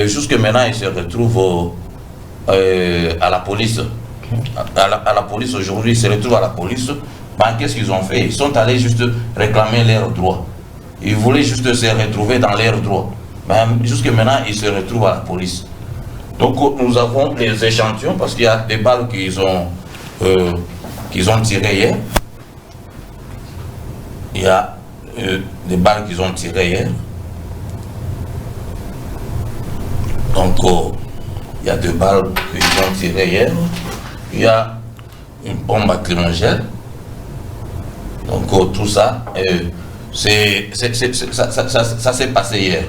Jusque maintenant, ils se retrouvent à la police. À la police aujourd'hui, ils se retrouvent à la police. Ben, qu'est-ce qu'ils ont fait? Ils sont allés juste réclamer leurs droits. Ils voulaient juste se retrouver dans leurs droits. Ben, jusque maintenant, ils se retrouvent à la police. Donc nous avons les échantillons parce qu'il y a des balles qu'ils ont tirées hier. Il y a des balles qu'ils ont tirées hier. Donc il y a 2 balles qu'ils ont tirées hier. Il y a une bombe lacrymogène. Donc tout ça, ça s'est passé hier.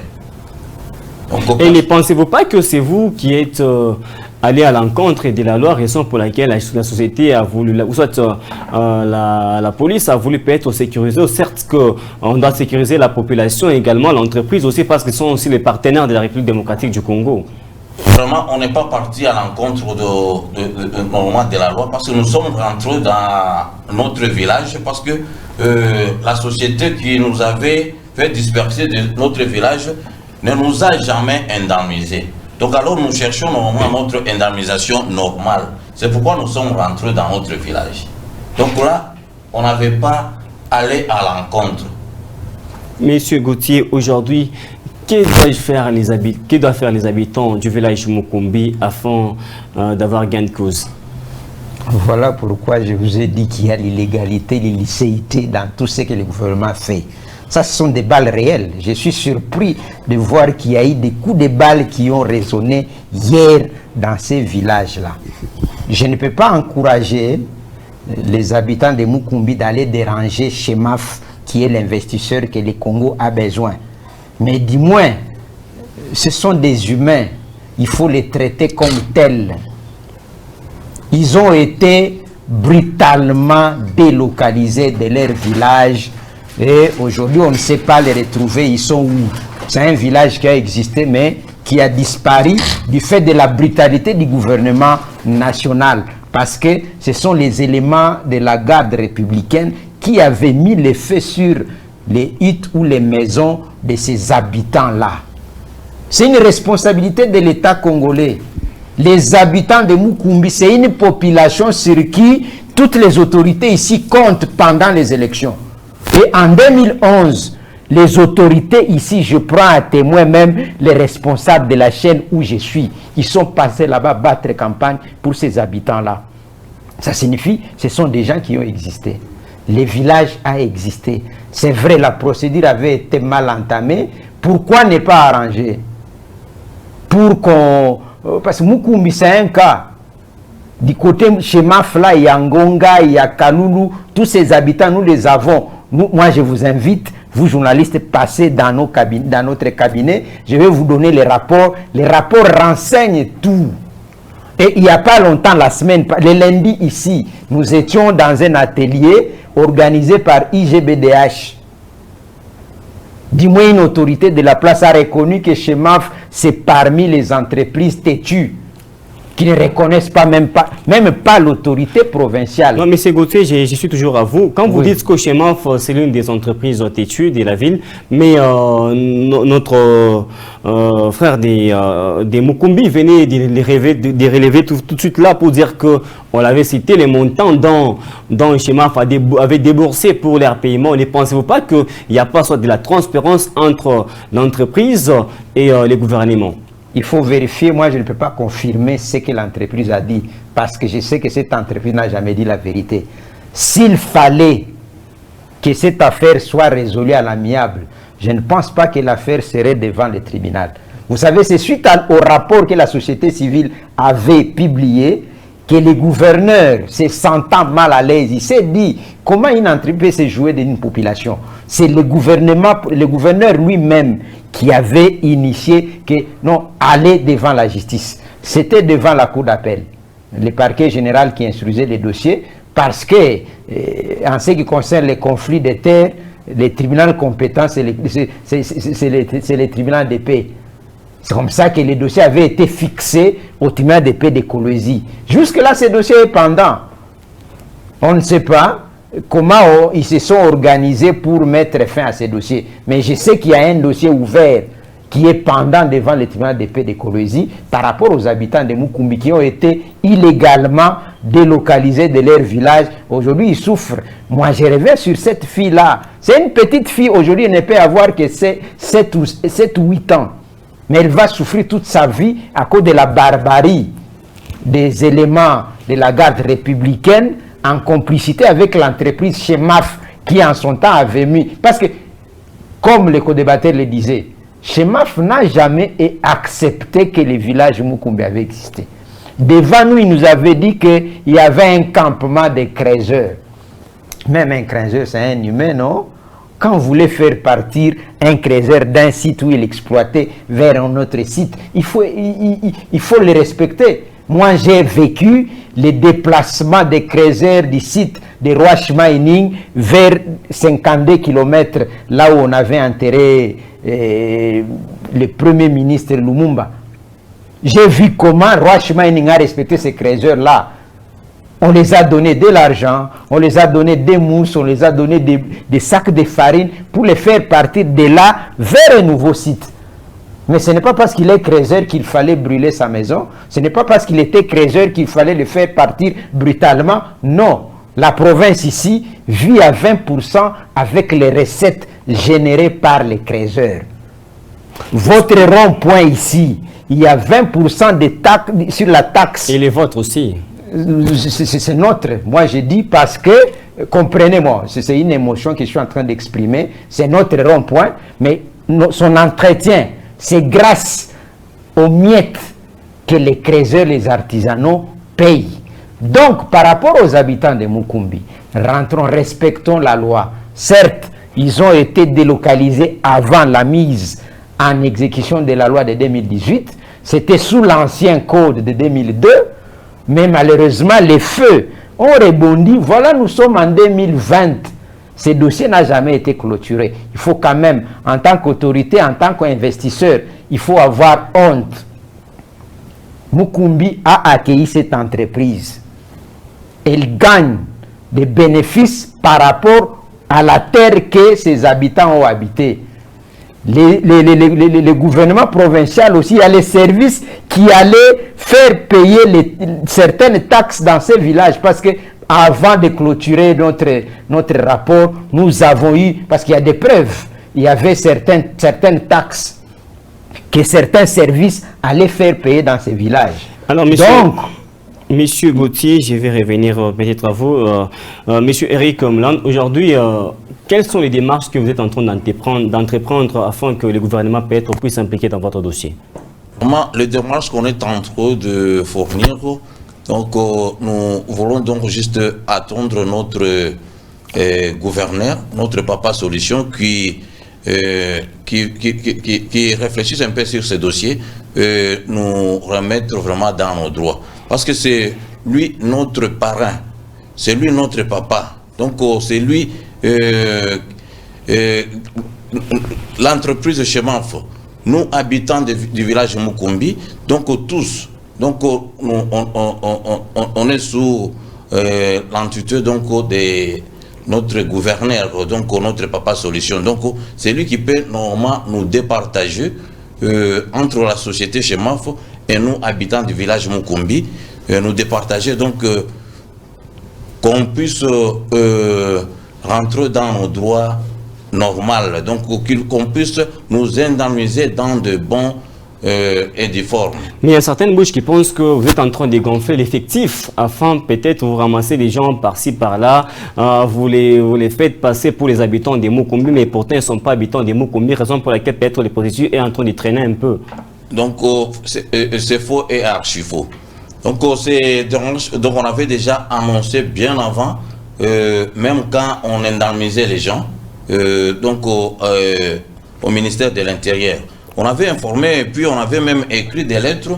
Donc, et ne pensez-vous pas que c'est vous qui êtes allé à l'encontre de la loi, raison pour laquelle la société a voulu, ou soit la police a voulu peut-être sécuriser, certes qu'on doit sécuriser la population et également l'entreprise aussi parce qu'ils sont aussi les partenaires de la République démocratique du Congo. Vraiment, on n'est pas parti à l'encontre de la loi parce que nous sommes rentrés dans notre village parce que la société qui nous avait fait disperser de notre village ne nous a jamais indemnisés. Donc alors nous cherchons normalement notre indemnisation normale. C'est pourquoi nous sommes rentrés dans notre village. Donc là, on n'avait pas allé à l'encontre. Monsieur Gauthier, aujourd'hui, que doivent faire les habitants du village Mukumbi afin d'avoir gain de cause? Voilà pourquoi je vous ai dit qu'il y a l'illégalité, l'illicéité dans tout ce que le gouvernement fait. Ça, ce sont des balles réelles. Je suis surpris de voir qu'il y a eu des coups de balles qui ont résonné hier dans ces villages-là. Je ne peux pas encourager les habitants de Mukumbi d'aller déranger Chemaf, qui est l'investisseur que le Congo a besoin. Mais du moins, ce sont des humains. Il faut les traiter comme tels. Ils ont été brutalement délocalisés de leur village. Et aujourd'hui, on ne sait pas les retrouver. Ils sont où? C'est un village qui a existé, mais qui a disparu du fait de la brutalité du gouvernement national. Parce que ce sont les éléments de la garde républicaine qui avaient mis les feux sur les huttes ou les maisons de ces habitants-là. C'est une responsabilité de l'État congolais. Les habitants de Mukumbi, c'est une population sur qui toutes les autorités ici comptent pendant les élections. Et en 2011, les autorités ici, je prends à témoin même les responsables de la chaîne où je suis, ils sont passés là-bas battre campagne pour ces habitants-là. Ça signifie que ce sont des gens qui ont existé. Le village a existé. C'est vrai, la procédure avait été mal entamée. Pourquoi ne pas arranger? Pour qu'on... Parce que Mukumbi, c'est un cas. Du côté chez Mafla, il y a Ngonga, il y a Kaloulou, tous ces habitants, nous les avons. Moi, je vous invite, vous journalistes, passez dans notre cabinet. Je vais vous donner les rapports. Les rapports renseignent tout. Et il n'y a pas longtemps, le lundi ici, nous étions dans un atelier organisé par IGBDH. Du moins, une autorité de la place a reconnu que Chemaf, c'est parmi les entreprises têtues qui ne reconnaissent pas même pas l'autorité provinciale. Non, mais c'est Gauthier, je suis toujours à vous. Quand vous dites que Chemaf, c'est l'une des entreprises têtues de la ville, mais notre frère des Mukumbi venait de relever tout de suite là pour dire qu'on avait cité les montants dont Chemaf avait déboursé pour leur paiement. Ne pensez-vous pas qu'il n'y a pas soit de la transparence entre l'entreprise et les gouvernements? Il faut vérifier, moi je ne peux pas confirmer ce que l'entreprise a dit, parce que je sais que cette entreprise n'a jamais dit la vérité. S'il fallait que cette affaire soit résolue à l'amiable, je ne pense pas que l'affaire serait devant le tribunal. Vous savez, c'est suite au rapport que la société civile avait publié, que le gouverneur, se sentant mal à l'aise, il s'est dit, comment une entreprise peut se jouer d'une population? C'est le gouverneur lui-même qui avait initié que non, aller devant la justice. C'était devant la cour d'appel. Le parquet général qui instruisait les dossiers parce que, en ce qui concerne les conflits de terres, les tribunaux compétents, c'est les tribunaux de paix. C'est comme ça que les dossiers avaient été fixés au tribunal de paix de Kolwezi. Jusque-là, ce dossier est pendant. On ne sait pas comment ils se sont organisés pour mettre fin à ces dossiers. Mais je sais qu'il y a un dossier ouvert qui est pendant devant le tribunal de paix de Kolwezi par rapport aux habitants de Mukumbi qui ont été illégalement délocalisés de leur village. Aujourd'hui, ils souffrent. Moi, je reviens sur cette fille-là. C'est une petite fille. Aujourd'hui, elle ne peut avoir que 7 ou 8 ans. Mais elle va souffrir toute sa vie à cause de la barbarie des éléments de la garde républicaine en complicité avec l'entreprise Chemaf qui en son temps avait mis... Parce que, comme le co-débatteur le disait, Chemaf n'a jamais accepté que les villages Mukumbi avaient existé. Devant nous, il nous avait dit qu'il y avait un campement de creuseurs. Même un creuseur, c'est un humain, non? Quand vous voulez faire partir un creuseur d'un site où il exploitait vers un autre site, il faut le respecter. Moi, j'ai vécu les déplacements des creuseurs du site de Roche Mining vers 52 km, là où on avait enterré le premier ministre Lumumba. J'ai vu comment Roche Mining a respecté ces creuseurs-là. On les a donné de l'argent, on les a donné des mousses, on les a donné des sacs de farine pour les faire partir de là vers un nouveau site. Mais ce n'est pas parce qu'il est creuseur qu'il fallait brûler sa maison. Ce n'est pas parce qu'il était creuseur qu'il fallait le faire partir brutalement. Non. La province ici vit à 20% avec les recettes générées par les creuseurs. Votre rond-point ici, il y a 20% de taxes sur la taxe. Et les vôtres aussi. C'est notre. Moi, je dis parce que, comprenez-moi, c'est une émotion que je suis en train d'exprimer. C'est notre rond-point, mais son entretien, c'est grâce aux miettes que les creuseurs, les artisanaux payent. Donc, par rapport aux habitants de Mukumbi, rentrons, respectons la loi. Certes, ils ont été délocalisés avant la mise en exécution de la loi de 2018. C'était sous l'ancien code de 2002. Mais malheureusement, les feux ont rebondi. Voilà, nous sommes en 2020. Ce dossier n'a jamais été clôturé. Il faut quand même, en tant qu'autorité, en tant qu'investisseur, il faut avoir honte. Mukumbi a accueilli cette entreprise. Elle gagne des bénéfices par rapport à la terre que ses habitants ont habité. Le gouvernement provincial aussi, il y a les services qui allaient faire payer certaines taxes dans ces villages parce que avant de clôturer notre rapport, nous avons eu, parce qu'il y a des preuves, il y avait certaines taxes que certains services allaient faire payer dans ces villages. Alors, Monsieur Gauthier, je vais revenir peut-être à vous. Monsieur Eric Mland, aujourd'hui, quelles sont les démarches que vous êtes en train d'entreprendre afin que le gouvernement peut-être puisse s'impliquer dans votre dossier? Les démarches qu'on est en train de fournir, donc nous voulons donc juste attendre notre gouverneur, notre papa solution qui réfléchisse un peu sur ce dossier, nous remettre vraiment dans nos droits. Parce que c'est lui notre parrain, c'est lui notre papa. Donc c'est lui l'entreprise Chemaf. Nous, habitants du village Mukumbi, donc tous, donc on est sous l'entité donc de notre gouverneur, donc notre papa solution. Donc c'est lui qui peut normalement nous départager entre la société Chemaf et nous, habitants du village Mukumbi, nous départager, donc qu'on puisse rentrer dans nos droits normaux, donc qu'on puisse nous indemniser dans de bons et des formes. Mais il y a certaines bouches qui pensent que vous êtes en train de gonfler l'effectif afin peut-être vous ramasser des gens par-ci par-là, vous les faites passer pour les habitants des Mukumbi, mais pourtant ils ne sont pas habitants des Mukumbi, raison pour laquelle peut-être le processus est en train de traîner un peu. Donc c'est faux et archi faux. Donc on avait déjà annoncé bien avant, même quand on indemnisait les gens, donc au ministère de l'Intérieur. On avait informé et puis on avait même écrit des lettres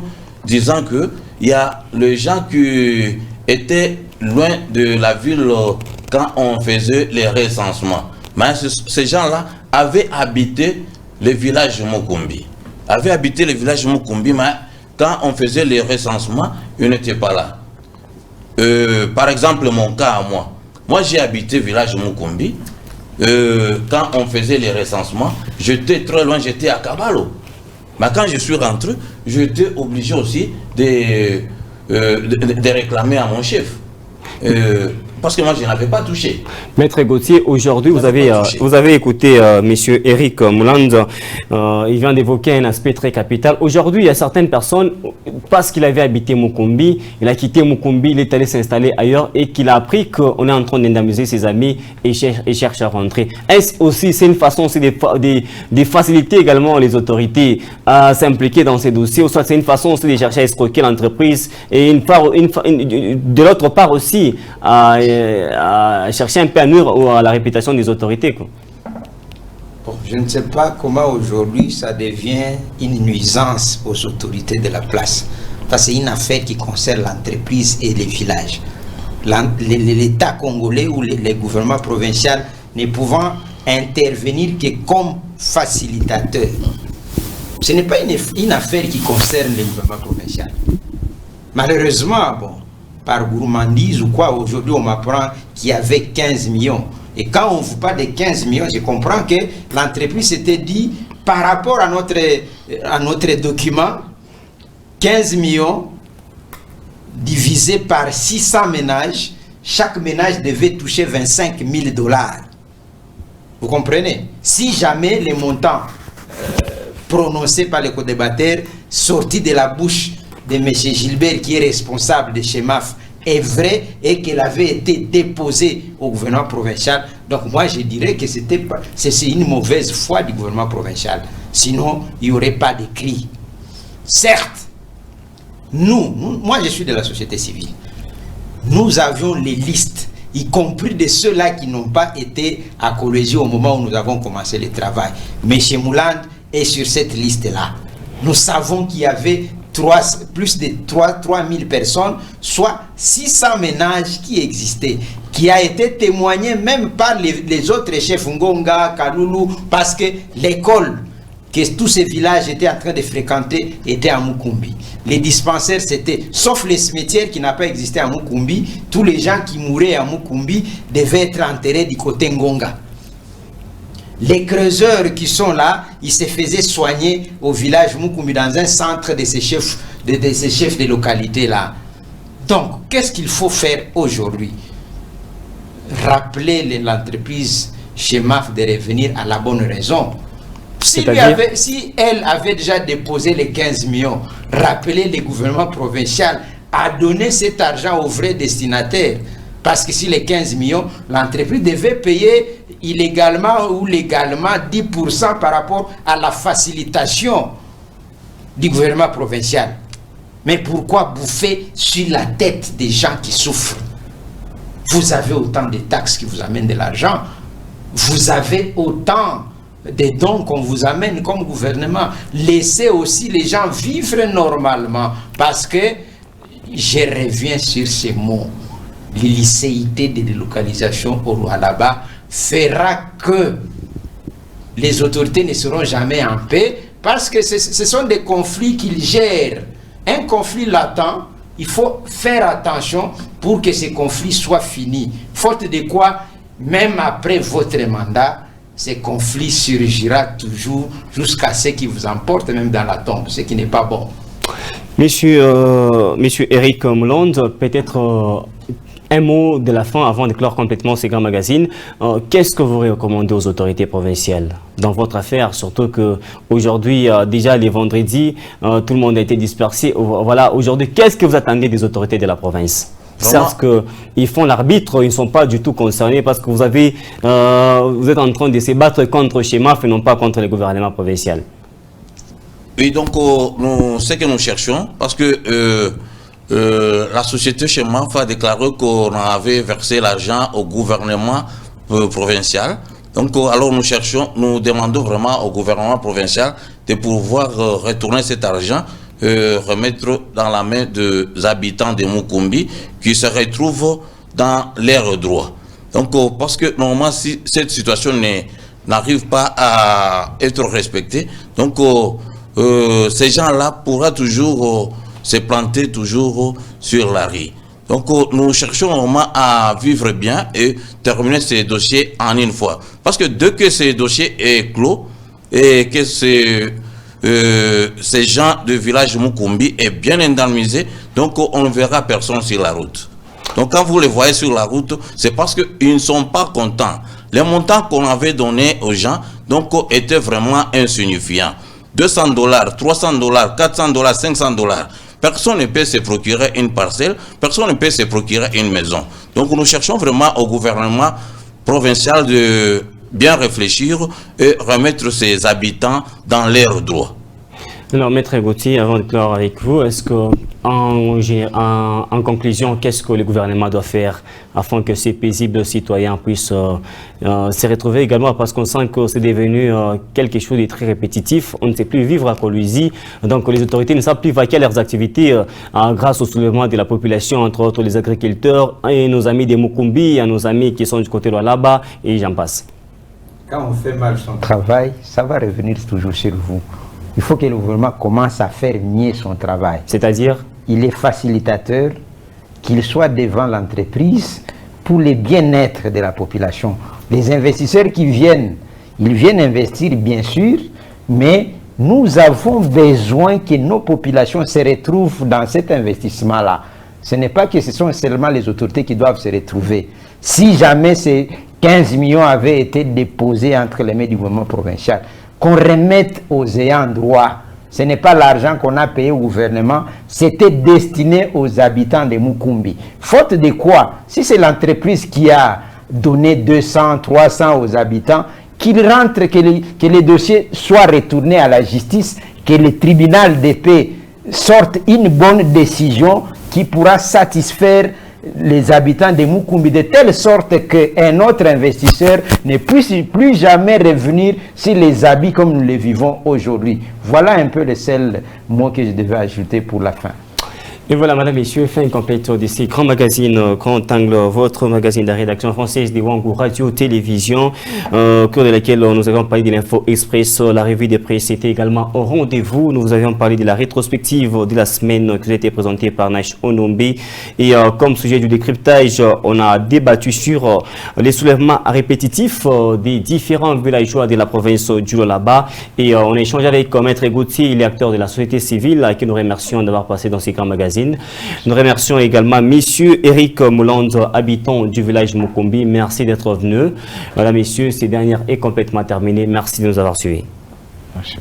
disant que il y a les gens qui étaient loin de la ville quand on faisait les recensements. Mais ces gens-là avaient habité le village Mukumbi. Avaient habité le village Mukumbi, mais quand on faisait les recensements, ils n'étaient pas là. Par exemple, mon cas à moi. Moi, j'ai habité le village Mukumbi. Quand on faisait les recensements, j'étais très loin, j'étais à Kabalo. Mais quand je suis rentré, j'étais obligé aussi de réclamer à mon chef. Parce que moi, je n'avais pas touché. Maître Gauthier, aujourd'hui, vous avez écouté M. Eric Mouland. Il vient d'évoquer un aspect très capital. Aujourd'hui, il y a certaines personnes, parce qu'il avait habité Mukumbi, il a quitté Mukumbi, il est allé s'installer ailleurs et qu'il a appris qu'on est en train d'indemniser ses amis et cherche à rentrer. Est-ce aussi, c'est une façon aussi de faciliter également les autorités à s'impliquer dans ces dossiers, ou soit c'est une façon aussi de chercher à escroquer l'entreprise et de l'autre part aussi à chercher un peu à nuire à la réputation des autorités, quoi. Bon, je ne sais pas comment aujourd'hui ça devient une nuisance aux autorités de la place. Parce que c'est une affaire qui concerne l'entreprise et les villages. L'État congolais ou les gouvernements provinciaux ne pouvant intervenir que comme facilitateur. Ce n'est pas une affaire qui concerne les gouvernements provinciaux. Malheureusement, bon, par gourmandise ou quoi, aujourd'hui on m'apprend qu'il y avait 15 millions. Et quand on vous parle de 15 millions, je comprends que l'entreprise s'était dit, par rapport à notre document, 15 millions divisé par 600 ménages, chaque ménage devait toucher 25 000 $. Vous comprenez? Si jamais les montants prononcés par les co-débatteurs, sortis de la bouche de M. Gilbert, qui est responsable de Chemaf, est vrai et qu'elle avait été déposée au gouvernement provincial. Donc moi je dirais que c'est une mauvaise foi du gouvernement provincial. Sinon, il n'y aurait pas de cri. Certes, moi je suis de la société civile. Nous avions les listes, y compris de ceux-là qui n'ont pas été à Colosie au moment où nous avons commencé le travail. Mais chez Mouland est sur cette liste-là. Nous savons qu'il y avait plus de 3000 personnes, soit 600 ménages qui existaient, qui a été témoigné même par les autres chefs Ngonga, Kaloulou, parce que l'école que tous ces villages étaient en train de fréquenter était à Mukumbi. Les dispensaires, c'était, sauf les cimetières qui n'ont pas existé à Mukumbi, tous les gens qui mouraient à Mukumbi devaient être enterrés du côté Ngonga. Les creuseurs qui sont là, ils se faisaient soigner au village Mukumbi dans un centre de ces chefs de localité là. Donc, qu'est-ce qu'il faut faire aujourd'hui? Rappeler l'entreprise Chemaf de revenir à la bonne raison. Si elle avait déjà déposé les 15 millions, rappeler le gouvernement provincial à donner cet argent aux vrais destinataires. Parce que si les 15 millions, l'entreprise devait payer illégalement ou légalement 10% par rapport à la facilitation du gouvernement provincial. Mais pourquoi bouffer sur la tête des gens qui souffrent? Vous avez autant de taxes qui vous amènent de l'argent. Vous avez autant de dons qu'on vous amène comme gouvernement. Laissez aussi les gens vivre normalement. Parce que, je reviens sur ces mots, l'illicéité de délocalisation au Lualaba fera que les autorités ne seront jamais en paix parce que ce sont des conflits qu'ils gèrent. Un conflit latent, il faut faire attention pour que ces conflits soient finis. Faute de quoi, même après votre mandat, ces conflits surgira toujours jusqu'à ce qui vous emporte même dans la tombe, ce qui n'est pas bon. Monsieur Eric Mouland, peut-être un mot de la fin avant de clore complètement ces grands magazines. Qu'est-ce que vous recommandez aux autorités provinciales dans votre affaire? Surtout qu'aujourd'hui, déjà les vendredis, tout le monde a été dispersé. Voilà, aujourd'hui, qu'est-ce que vous attendez des autorités de la province? Certes qu'ils font l'arbitre, ils ne sont pas du tout concernés parce que vous êtes en train de se battre contre Chemaf et non pas contre le gouvernement provincial. Oui, donc ce que nous cherchons, parce que la société Chemaf a déclaré qu'on avait versé l'argent au gouvernement provincial. Donc, alors nous demandons vraiment au gouvernement provincial de pouvoir retourner cet argent remettre dans la main des habitants de Mukumbi qui se retrouvent dans leurs droits. Donc, parce que normalement, si cette situation n'arrive pas à être respectée, donc ces gens-là pourront toujours se planter toujours sur la rue. Donc, nous cherchons normalement à vivre bien et terminer ces dossiers en une fois. Parce que dès que ces dossiers est clos et que ces gens du village Mukumbi est bien indemnisé, donc on ne verra personne sur la route. Donc, quand vous les voyez sur la route, c'est parce qu'ils ne sont pas contents. Les montants qu'on avait donnés aux gens, donc, étaient vraiment insignifiants. $200, $300, $400, $500. Personne ne peut se procurer une parcelle, personne ne peut se procurer une maison. Donc nous cherchons vraiment au gouvernement provincial de bien réfléchir et remettre ses habitants dans leurs droits. Alors, Maître Gauthier, avant de clore avec vous, est-ce que, en conclusion, qu'est-ce que le gouvernement doit faire afin que ces paisibles citoyens puissent se retrouver également, parce qu'on sent que c'est devenu quelque chose de très répétitif, on ne sait plus vivre à Kolwezi, donc les autorités ne savent plus vaquer à leurs activités grâce au soulèvement de la population, entre autres les agriculteurs et nos amis des Mukumbi, et nos amis qui sont du côté de là-bas, et j'en passe. Quand on fait mal son travail, ça va revenir toujours sur vous. Il faut que le gouvernement commence à faire mieux son travail. C'est-à-dire? Il est facilitateur, qu'il soit devant l'entreprise pour le bien-être de la population. Les investisseurs qui viennent, ils viennent investir bien sûr, mais nous avons besoin que nos populations se retrouvent dans cet investissement-là. Ce n'est pas que ce sont seulement les autorités qui doivent se retrouver. Si jamais ces 15 millions avaient été déposés entre les mains du gouvernement provincial, qu'on remette aux ayants droit. Ce n'est pas l'argent qu'on a payé au gouvernement, c'était destiné aux habitants de Mukumbi. Faute de quoi, si c'est l'entreprise qui a donné 200, 300 aux habitants, qu'ils rentrent, que les dossiers soient retournés à la justice, que le tribunal de paix sorte une bonne décision qui pourra satisfaire les habitants de Mukumbi de telle sorte qu'un autre investisseur ne puisse plus jamais revenir sur les habits comme nous les vivons aujourd'hui. Voilà un peu le seul mot que je devais ajouter pour la fin. Et voilà, madame, messieurs, fin complète de ces grands magazines, Grand Angle, votre magazine de la rédaction française de Wangou Radio Télévision, au cours de laquelle nous avons parlé de l'Info Express, la revue de presse était également au rendez-vous. Nous avions parlé de la rétrospective de la semaine qui a été présentée par Nash Onombe. Et comme sujet du décryptage, on a débattu sur les soulèvements répétitifs des différents villageois de la province du Lualaba. Et on a échangé avec Maître Gauthier, il est acteur de la société civile, que nous remercions d'avoir passé dans ces grands magazines. Nous remercions également M. Eric Moulande, habitant du village Mukumbi. Merci d'être venu. Voilà, messieurs, cette dernière est complètement terminée. Merci de nous avoir suivis. Merci.